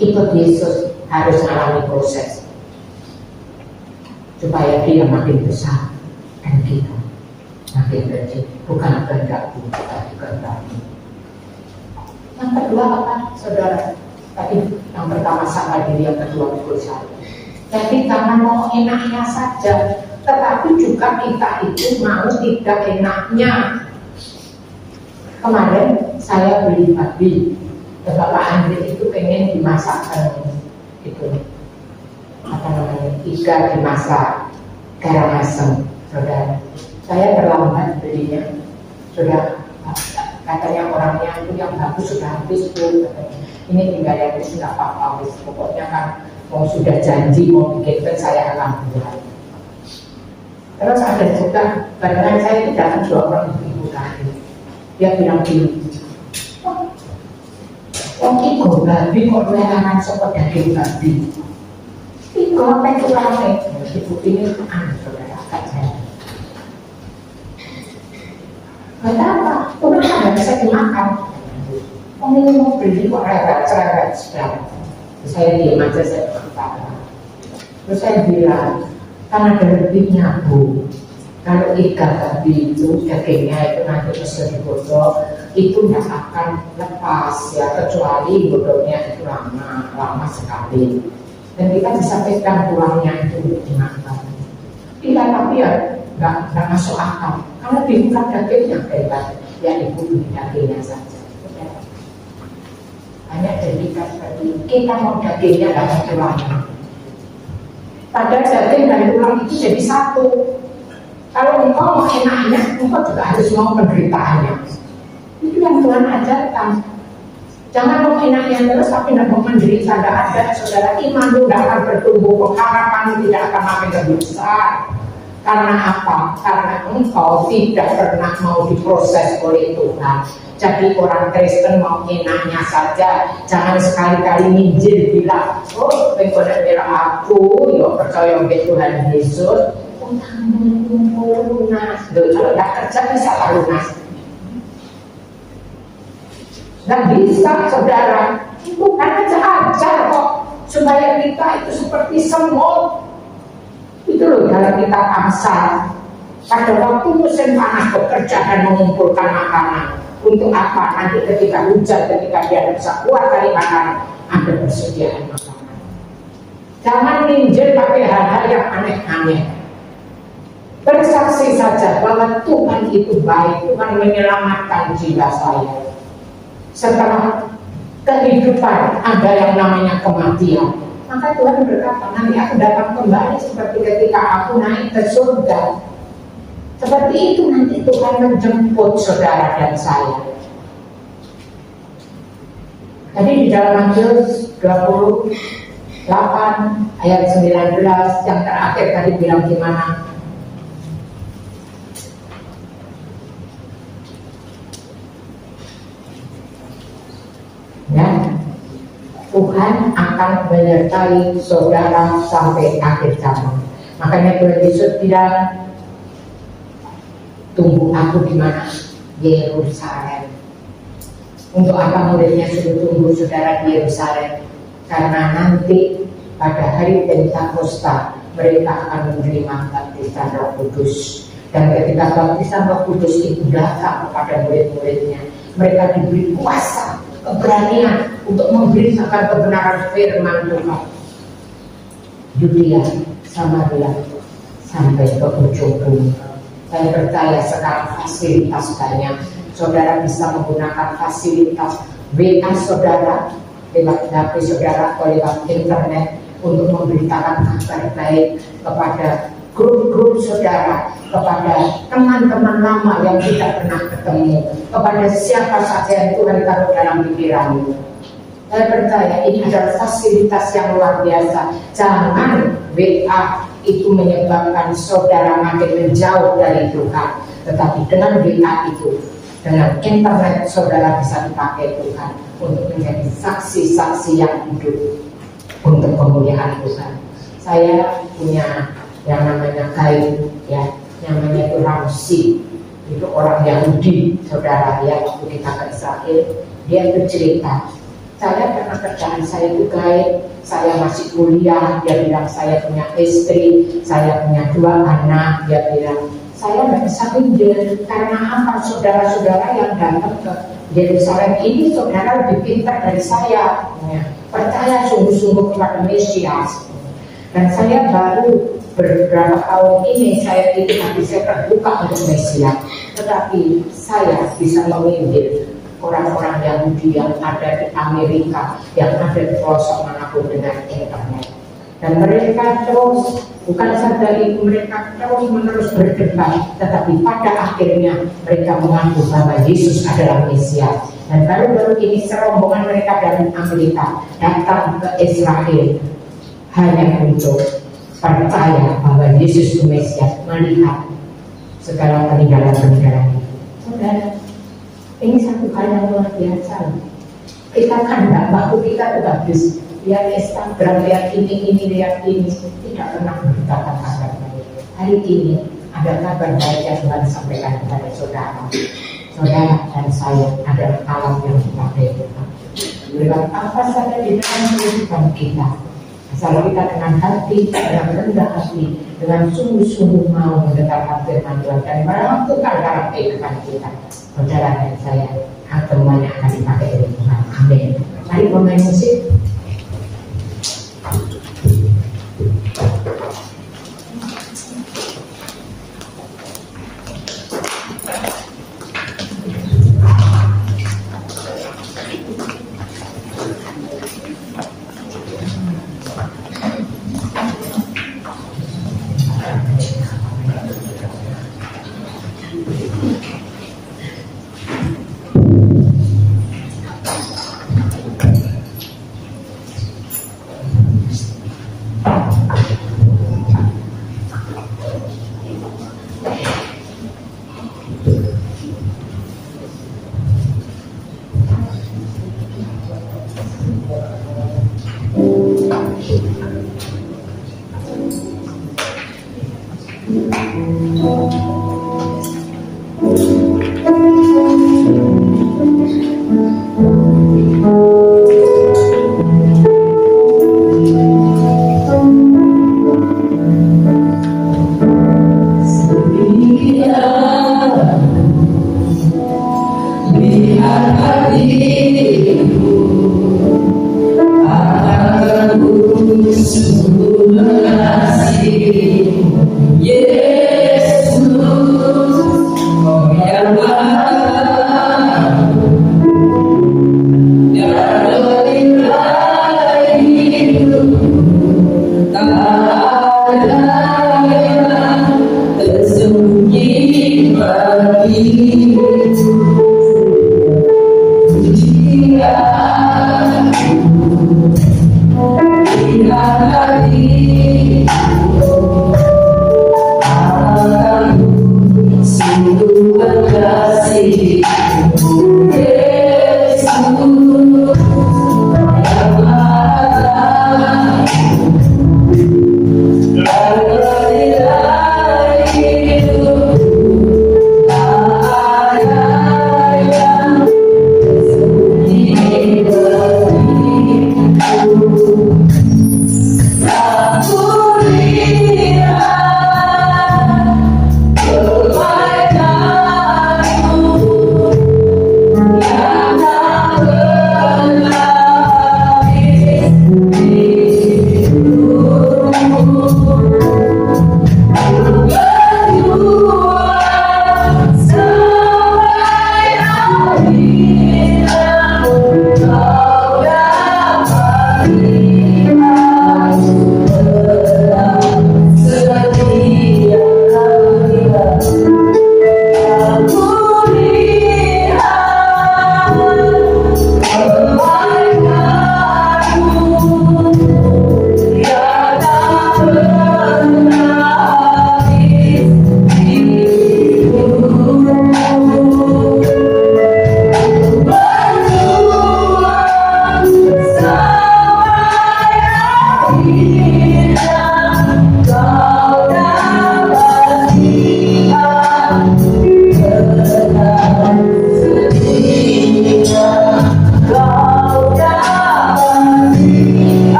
Ikut Yesus harus alami proses supaya dia makin besar dan kita makin kecil, bukan kehendakku tapi kehendakmu. Yang kedua apa, saudara? Tadi yang pertama sama diri, yang kedua ikut saya. Jadi jangan mau enaknya saja, tetapi juga kita itu mau tidak enaknya. Kemarin saya beli babi, Bapak Andri itu pengen dimasakkan itu apa namanya, iga dimasak garam asam, saudara. Saya terlambat belinya, sudah katanya orangnya itu yang bagus sudah habis tuh, katanya. Ini tinggal yang habis nggak apa-apa, pokoknya kan mau sudah janji mau bikinkan saya akan buat. Terus ada juga barengan saya itu datang dua orang ibu tadi, dia bilang gini, iku babi kok lelangan sopot daging babi. Iku apa itu rame? Ibu ini saudara agak saya. Kenapa? Kenapa nggak bisa dimakan? Oh ini mau beli kok cerewet sedang. Saya diam aja, saya berkata. Terus saya bilang, karena ada lebihnya Bu. Kalau ikan babi itu dagingnya itu nanti bisa digosok, itu tidak akan lepas ya, kecuali godoknya itu lama sekali. Dan kita bisa pegang tulangnya itu untuk dimakan. Tidak, tapi ya nggak masuk akal. Karena bukan dagingnya bebas, ya ibu beli dagingnya saja. Banyak dedikan seperti ini. Kita mau dagingnya dan mau tulangnya. Padahal daging dan tulang itu jadi satu. Kalau engkau mau enaknya, engkau juga harus mau penderitaannya. Itu yang Tuhan ajarkan. Jangan mau enaknya terus tapi tidak mau menderita. Tidak ada, saudara. Imanmu tidak akan bertumbuh, pengharapanmu tidak akan makin lebih besar. Karena apa? Karena engkau tidak pernah mau diproses oleh Tuhan. Jadi orang Kristen mau enaknya saja. Jangan sekali-kali minjil bilang, oh, pengkonan bilang aku, yo percaya ke Tuhan Yesus. Lunas, kalau tidak kerja bisa lunas. Dan bisa, saudara, itu kan ajar kok supaya kita itu seperti semut. Itu loh dalam kitab Amsal. Pada waktu musim panas bekerja dan mengumpulkan makanan. Untuk apa? Nanti ketika hujan, ketika dia bisa keluar dari makanan, ada persediaan makanan. Jangan minjil pakai hal-hal yang aneh-aneh. Bersaksi saja bahwa Tuhan itu baik, Tuhan menyelamatkan jiwa saya. Setelah kehidupan ada yang namanya kematian, maka Tuhan berkata, nanti aku datang kembali seperti ketika aku naik ke surga. Seperti itu nanti Tuhan menjemput saudara dan saya. Jadi di dalam Matius 28 ayat 19 yang terakhir tadi bilang gimana? Ya, Tuhan akan menyertai saudara sampai akhir zaman. Makanya Tuhan Yesus bilang, tunggu aku di mana? Yerusalem. Untuk apa muridnya suruh tunggu saudara di Yerusalem? Karena nanti pada hari Pentakosta mereka akan menerima baptisan Roh Kudus. Dan ketika baptisan Roh Kudus itu datang kepada murid-muridnya, mereka diberi kuasa, keberanian untuk memberitakan kebenaran firman Tuhan. Yudea, Samaria, sampai ke ujung bumi. Saya percaya sekarang fasilitas banyak. Saudara bisa menggunakan fasilitas WA saudara, lewat HP saudara atau lewat internet untuk memberitakan kabar baik kepada grup-grup saudara, kepada teman-teman lama yang tidak pernah ketemu, kepada siapa saja yang Tuhan taruh dalam pikiranmu. Saya percaya ini adalah fasilitas yang luar biasa. Jangan WA itu menyebabkan saudara makin menjauh dari Tuhan. Tetapi dengan WA itu, dengan internet, saudara bisa dipakai Tuhan untuk menjadi saksi-saksi yang hidup untuk kemuliaan Tuhan. Saya punya yang namanya Kai, ya, namanya itu Ramsi. Itu orang Yahudi, saudara, ya, waktu kita ke Israel, dia itu cerita, saya pernah kerjaan saya itu gaib, saya masih kuliah, dia bilang saya punya istri, saya punya 2 anak, dia bilang saya nggak bisa pindah karena apa? Saudara-saudara yang datang ke Yerusalem ini saudara lebih pintar dari saya, ya, percaya sungguh-sungguh kepada Mesias. Dan saya baru beberapa tahun ini saya itu hati saya terbuka untuk Mesias, tetapi saya bisa menginjil orang-orang Yahudi yang ada di Amerika, yang ada di pelosok manapun dengan internet. Dan mereka terus, bukan saja itu, mereka terus menerus berdebat, tetapi pada akhirnya mereka mengaku bahwa Yesus adalah Mesias. Dan baru-baru ini serombongan mereka dari Amerika datang ke Israel hanya untuk percaya bahwa Yesus itu Mesias, melihat segala peninggalan-peninggalan itu. Saudara, ini satu hal yang luar biasa. Kita kan tidak mampu, kita tuh habis lihat Instagram, lihat ini, lihat ini, tidak pernah memberitakan kabar baik. Hari ini ada kabar baik yang Tuhan sampaikan kepada saudara. Saudara dan saya adalah alam yang dipakai Tuhan. Lewat apa saja di dalam kehidupan kita, asal kita dengan hati yang rendah hati, dengan sungguh-sungguh mau mendengarkan firman Tuhan dan melakukan dalam kehidupan kita, saudara dan saya, semuanya akan dipakai oleh Tuhan. Amin. Mari pemain musik. Yesus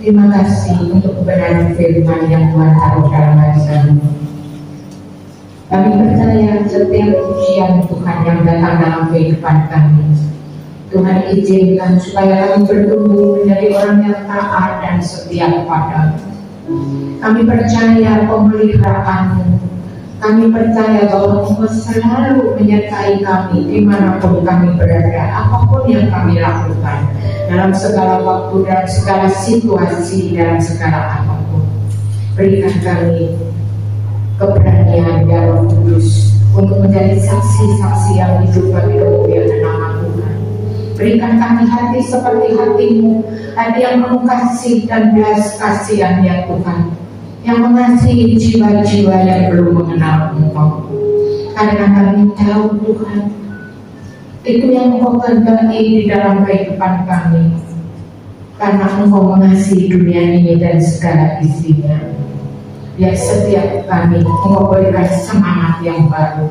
Terima kasih untuk kebenaran firman yang Tuhan taruh dalam hati kami. Kami percaya setiap ujian Tuhan yang datang dalam kehidupan kami, Tuhan izinkan supaya kami bertumbuh menjadi orang yang taat dan setia kepada-Mu. Kami percaya pemeliharaan-Mu. Kami percaya bahwa Engkau selalu menyertai kami dimanapun kami berada, apapun yang kami lakukan, dalam segala waktu, dalam segala situasi, dalam segala apapun. Berikan kami keberanian dan Roh Kudus untuk menjadi saksi-saksi yang hidup bagi kemuliaan nama Tuhan. Berikan kami hati seperti hati-Mu, hati yang penuh kasih dan belas kasihan ya Tuhan, yang mengasihi jiwa-jiwa yang belum mengenal Engkau. Karena kami tahu Tuhan, itu yang Engkau kehendaki di dalam kehidupan kami. Karena Engkau mengasihi dunia ini dan segala isinya. Biar setiap kami Engkau berikan semangat yang baru.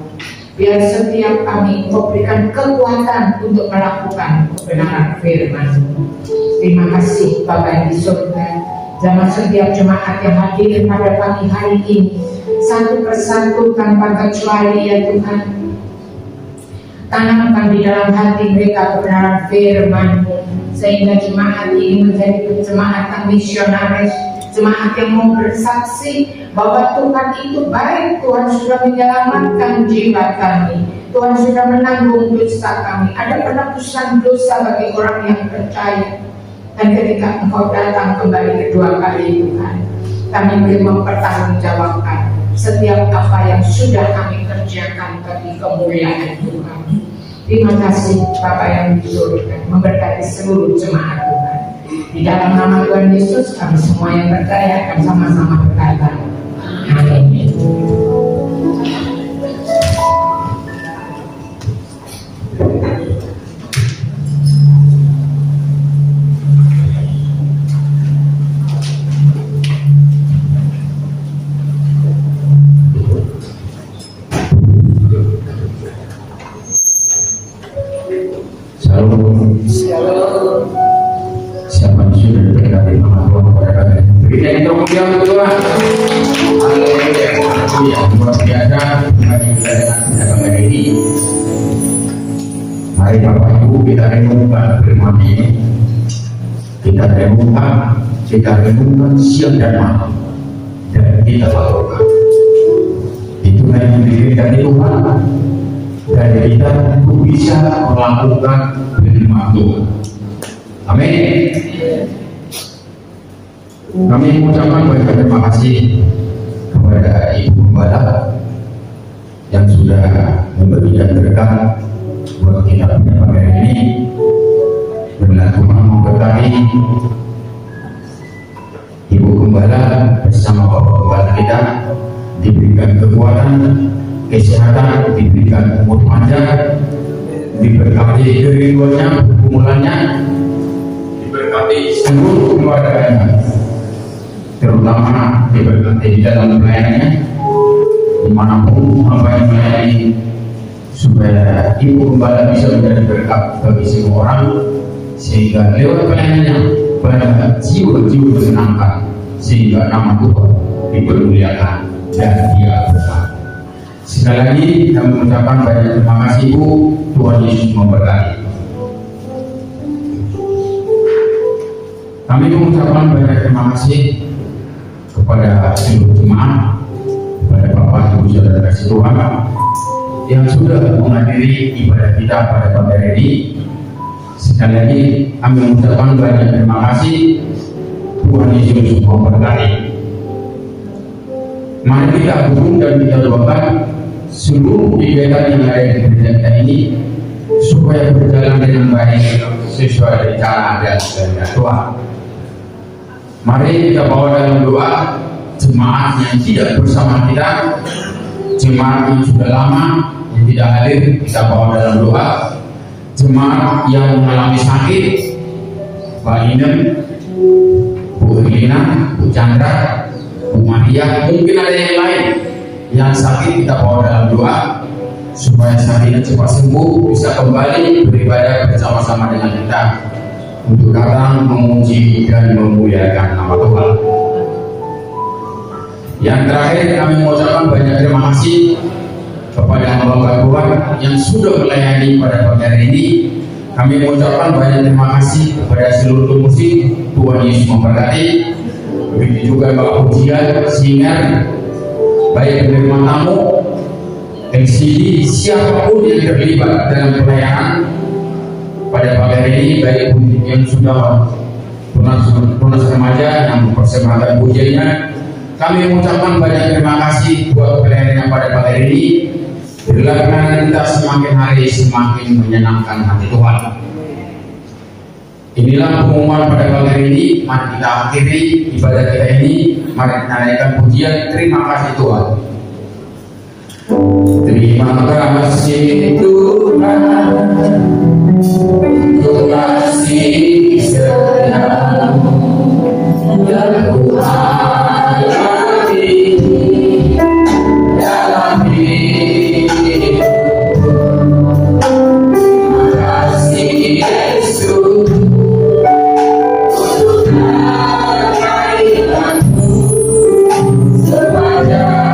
Biar setiap kami Engkau berikan kekuatan untuk melakukan kebenaran firman-Mu. Terima kasih Bapa yang di surga. Dalam setiap jemaat yang hadir pada pagi hari ini, satu persatu tanpa kecuali ya Tuhan, tanamkan di dalam hati mereka kebenaran firman-Mu, sehingga jemaat ini menjadi jemaat yang misionaris, jemaat yang mau bersaksi bahwa Tuhan itu baik. Tuhan sudah menyelamatkan jiwa kami, Tuhan sudah menanggung dosa kami, ada penebusan dosa bagi orang yang percaya. Dan ketika Engkau datang kembali kedua kali Tuhan, kami boleh mempertanggungjawabkan setiap apa yang sudah kami kerjakan bagi kemuliaan Tuhan. Terima kasih Bapa yang di surga, memberkati seluruh jemaat Tuhan. Di dalam nama Tuhan Yesus, kami semua yang percaya akan sama-sama berkata, amin. Siapa yang sudah berkati nama Tuhan kepada kalian? Berikan yang kemuliaan Tuhan. Haleluya. Luar biasa hari ini. Mari Bapak Ibu kita renungkan firman ini. Kita renungkan siang dan malam, dan kita lakukan. Itu yang diberikan Tuhan. Dan kita untuk bisa melakukan firman Tuhan. Amin. Kami mengucapkan banyak terima kasih kepada Ibu Gembala yang sudah memberikan berkat buat kita pada pagi ini. Benar Tuhan memberkati Ibu Gembala bersama Bapak Gembala kita, diberikan kekuatan, kesehatan, diberikan umur panjang, diberkati kerinduannya, pergumulannya, diberkati seluruh keluarganya, terutama diberkati di dalam pelayanannya, dimanapun hamba yang melayani, supaya Ibu Gembala bisa menjadi berkat bagi semua orang, sehingga lewat pelayanannya banyak jiwa-jiwa disenangkan, sehingga nama Tuhan dipermuliakan dan Dia berkat. Sekali lagi kami mengucapkan banyak terima kasih Ibu. Tuhan Yesus memberkati. Kami mengucapkan banyak terima kasih kepada seluruh jemaat, kepada Bapak Ibu Saudara kasih Tuhan yang sudah menghadiri ibadah kita pada pagi hari ini. Sekali lagi kami mengucapkan banyak terima kasih. Tuhan Yesus memberkati. Mari kita dukung dan kita doakan seluruh kegiatan yang ada di gereja kita ini supaya berjalan dengan baik sesuai rencana dan kehendak Tuhan. Mari kita bawa dalam doa jemaat yang tidak bersama kita, jemaat yang sudah lama yang tidak hadir, kita bawa dalam doa. Jemaat yang mengalami sakit, Pak Inem, Bu Irlina, Bu Chandra, Bu Maria, mungkin ada yang lain yang sakit, kita bawa dalam doa supaya sakitnya cepat sembuh, bisa kembali beribadah bersama-sama dengan kita. untuk datang memuji dan memuliakan nama Tuhan. Yang terakhir, kami mengucapkan banyak terima kasih kepada hamba Tuhan yang sudah melayani pada pagi hari ini. Kami mengucapkan banyak terima kasih kepada seluruh musik. Tuhan Yesus memberkati. Begitu juga Bapak Pujian, singer, baik penerima tamu, LCD, siapapun yang terlibat dalam pelayanan pada pagi hari ini, baik yang sudah tunas remaja yang mempersembahkan pujiannya. Kami mengucapkan banyak terima kasih buat pelayanan pada pagi hari ini. Biarlah pelayanan kita semakin hari semakin menyenangkan hati Tuhan. Inilah pengumuman pada pagi hari ini. Mari kita akhiri ibadah kita ini. Mari kita naikkan pujian. Terima kasih Tuhan. Terima kasih Tuhan untuk kasih setiamu yang Ku alami dalam hidupku. Terima kasih Yesus untuk kebaikanmu sepanjang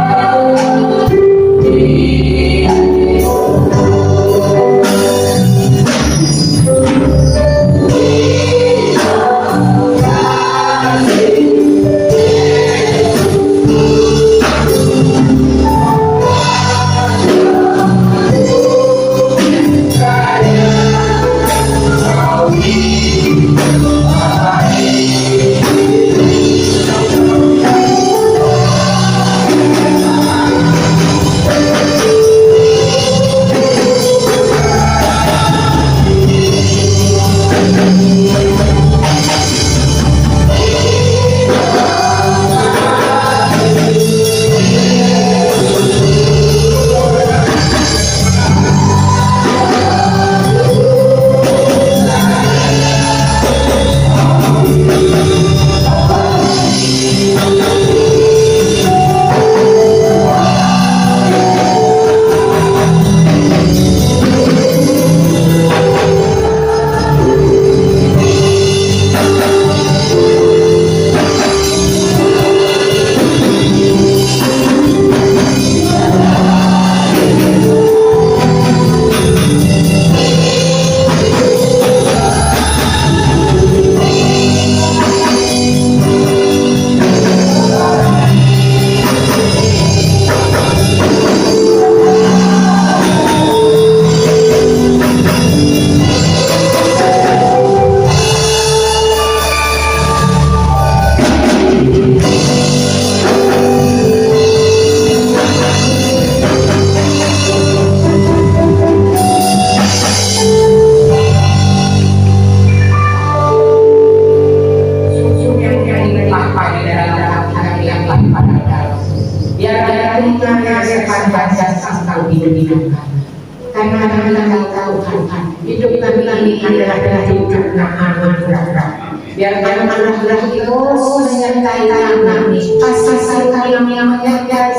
biar anugerah itu menyertai kami, kasih kami yang menyertai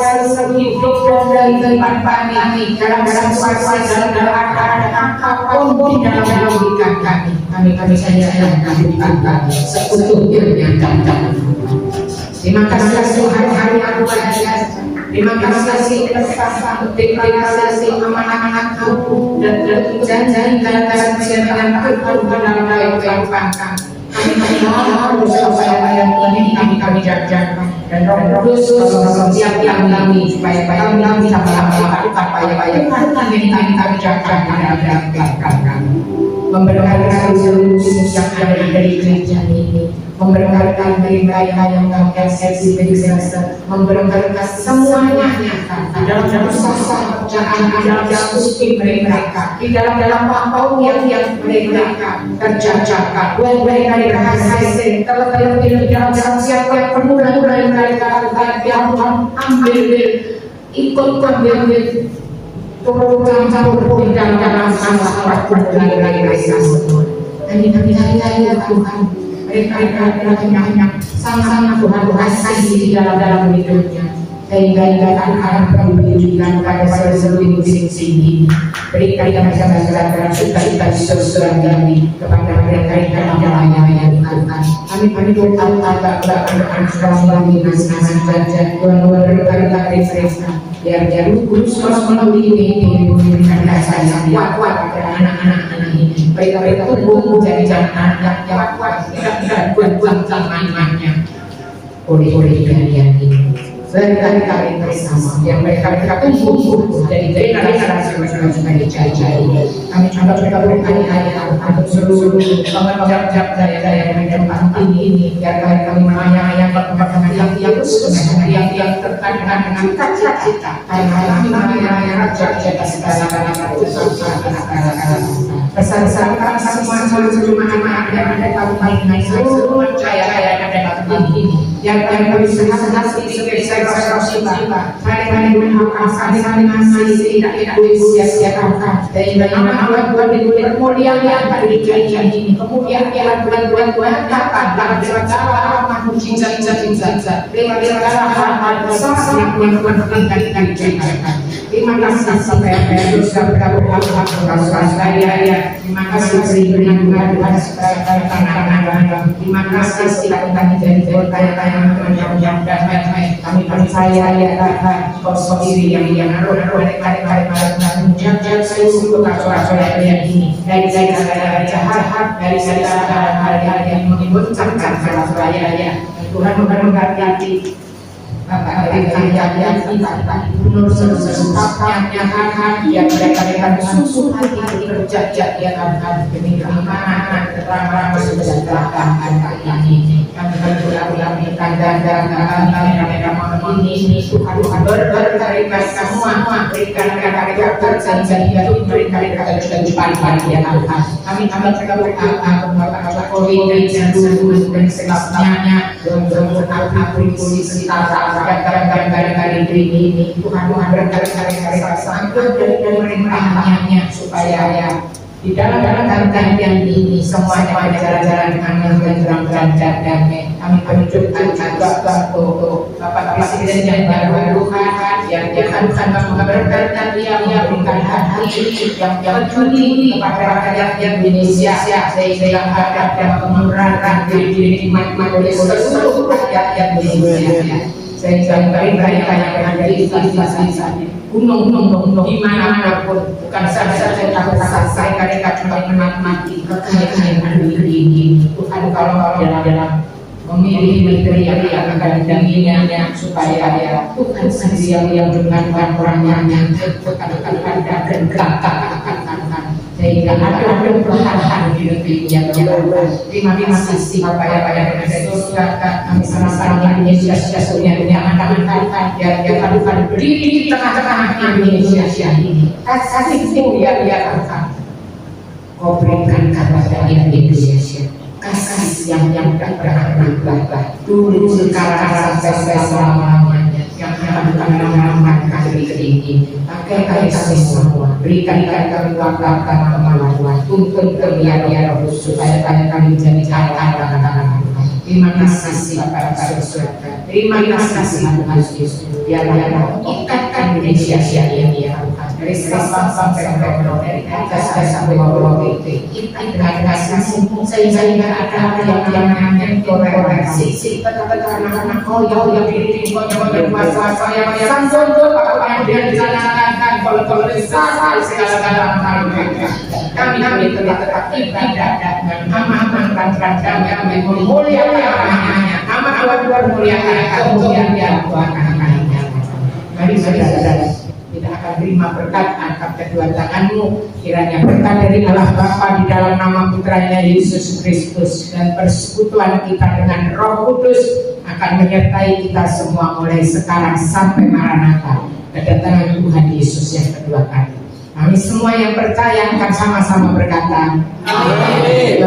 hidup dan kehidupan kami dalam puasa dalam apapun di dalam kehidupan kami saja kehidupan kami seutuhnya nyata. Terima kasih Tuhan hari aku bahagia. Terima kasih terima kasih amanah-amanah-Mu dan janji dan perjalanan Tuhan dalam kehidupan kami. Kami harus supaya kami jaga dan Roh Kudus setiap kami supaya kami bisa melakukan upaya-upaya kami jaga dalam kami. Memberkati seluruh yang ada di gereja ini, memberkati mereka yang melakukan sesi berkesehatan, memberkati semuanya dalam usaha pekerjaan, dalam diskusi mereka, di dalam apapun yang mereka kerjakan, mereka berhasil, terlebih dalam siapa yang perlu mereka lakukan, yang Tuhan ikut turun campur di dalam masalah mereka semua. Dan kami ya Tuhan, mereka yang sama-sama Tuhan kasih di dalam hidupnya, sehingga akan memberikan kepada seluruh sini. Berikan mereka segala sukacita di surga kami kepada mereka yang kami doa anak-anak suami nasi saja Tuhan berkati mereka biar guru sekolah ini memberikan kasih yang kuat pada anak-anak ini mereka tumbuh menjadi anak yang kuat tidak buat zamannya oleh kalian ini berkali-kali bersama yang mereka tumbuh dari generasi sebagai jaya kami coba berkali-kali untuk seluruh pengajak daya yang tempat ini biar kami melayani perkembangan yang khusus yang terkait dengan cita-cita kami melayani jaya segala pesan-pesan kami semua anak-anak yang ada kabupaten ini seluruh jaya yang ada kabupaten ini yang kami berhasil saling ngasih tidak sia-siakan dan nama Tuhan kemuliaan dari janjian ini kemudian Tuhan kapan segala makhluk cinta segala hal bersama Tuhan berikan diceritakan. Terima kasih sampai sudah berapa saya terima kasih berikan Tuhan supaya tangan terima kasih silakan kami jadi tanya-tanya yang kami percaya ya kosong diri yang kali-kali menjaga seluruh kacau-kacau yang ini dari segala jahat dari segala hal yang menimbulkan kacau-kacau ya Tuhan memberkati Bapak yang kita menurut sesungguhnya yang mereka susu hati kerja yang akan demi keamanan keterangan kesejahteraan ini kami berulang-ulang minta dan mereka ini Tuhan berkati semua berikan mereka sehingga mereka sudah dipanggil ya kami berdoa Jokowi dan seluruh sekelapnya dan polisi gara-gara ini Tuhan berkali-kali sanggup dari pemerintahnya supaya ya di dalam yang ini semuanya jalan-jalan dengan berjalan dan damai kami menunjukkan juga untuk Bapak Presiden yang baru yang akan memberkati dia memberikan hati yang peduli kepada rakyat Indonesia sehingga ada memerankan diri oleh seluruh rakyat Indonesia sehingga mereka yang berada di gunung-gunung di mana-mana bukan saja saya mereka cuma menikmati kekayaan negeri ini Tuhan kalau dalam memilih menteri yang akan didampinginya supaya ya Tuhan sendiri yang dengan orang-orang yang tekan dan katakan sehingga ada perubahan di negeri yang terima kasih Bapak yang ada di surga kami sama-sama Indonesia yang akan Tuhan berdiri di tengah-tengah Indonesia ini kasih yang akan kau berikan kepada Indonesia kasih yang tak berakhir dulu sekarang sampai selama-lamanya yang akan mengamalkan diri pakai kasih semua berikan kami kemampuan tuntun kemuliaan supaya kami menjadi anak-anak terima kasih Bapak Surga terima kasih Tuhan Yesus biar ikatkan Indonesia ini ya dari Sabang sampai Merauke dari atas sampai bawah itu kita kasih sehingga ada yang koreksi betul-betul anak-anak yang diri yang puasa yang sanggup apa yang dijalankan kalau besar segala hal kami tetap ibadah dan amankan yang memuliakan namanya nama Tuhan muliakan kemuliaan Tuhan mari saudara kita akan terima berkat angkat kedua tanganmu kiranya berkat dari Allah Bapa di dalam nama putranya Yesus Kristus dan persekutuan kita dengan Roh Kudus akan menyertai kita semua mulai sekarang sampai Maranatha kedatangan Tuhan Yesus yang kedua kali. Kami semua yang percaya akan sama-sama berkata Amin.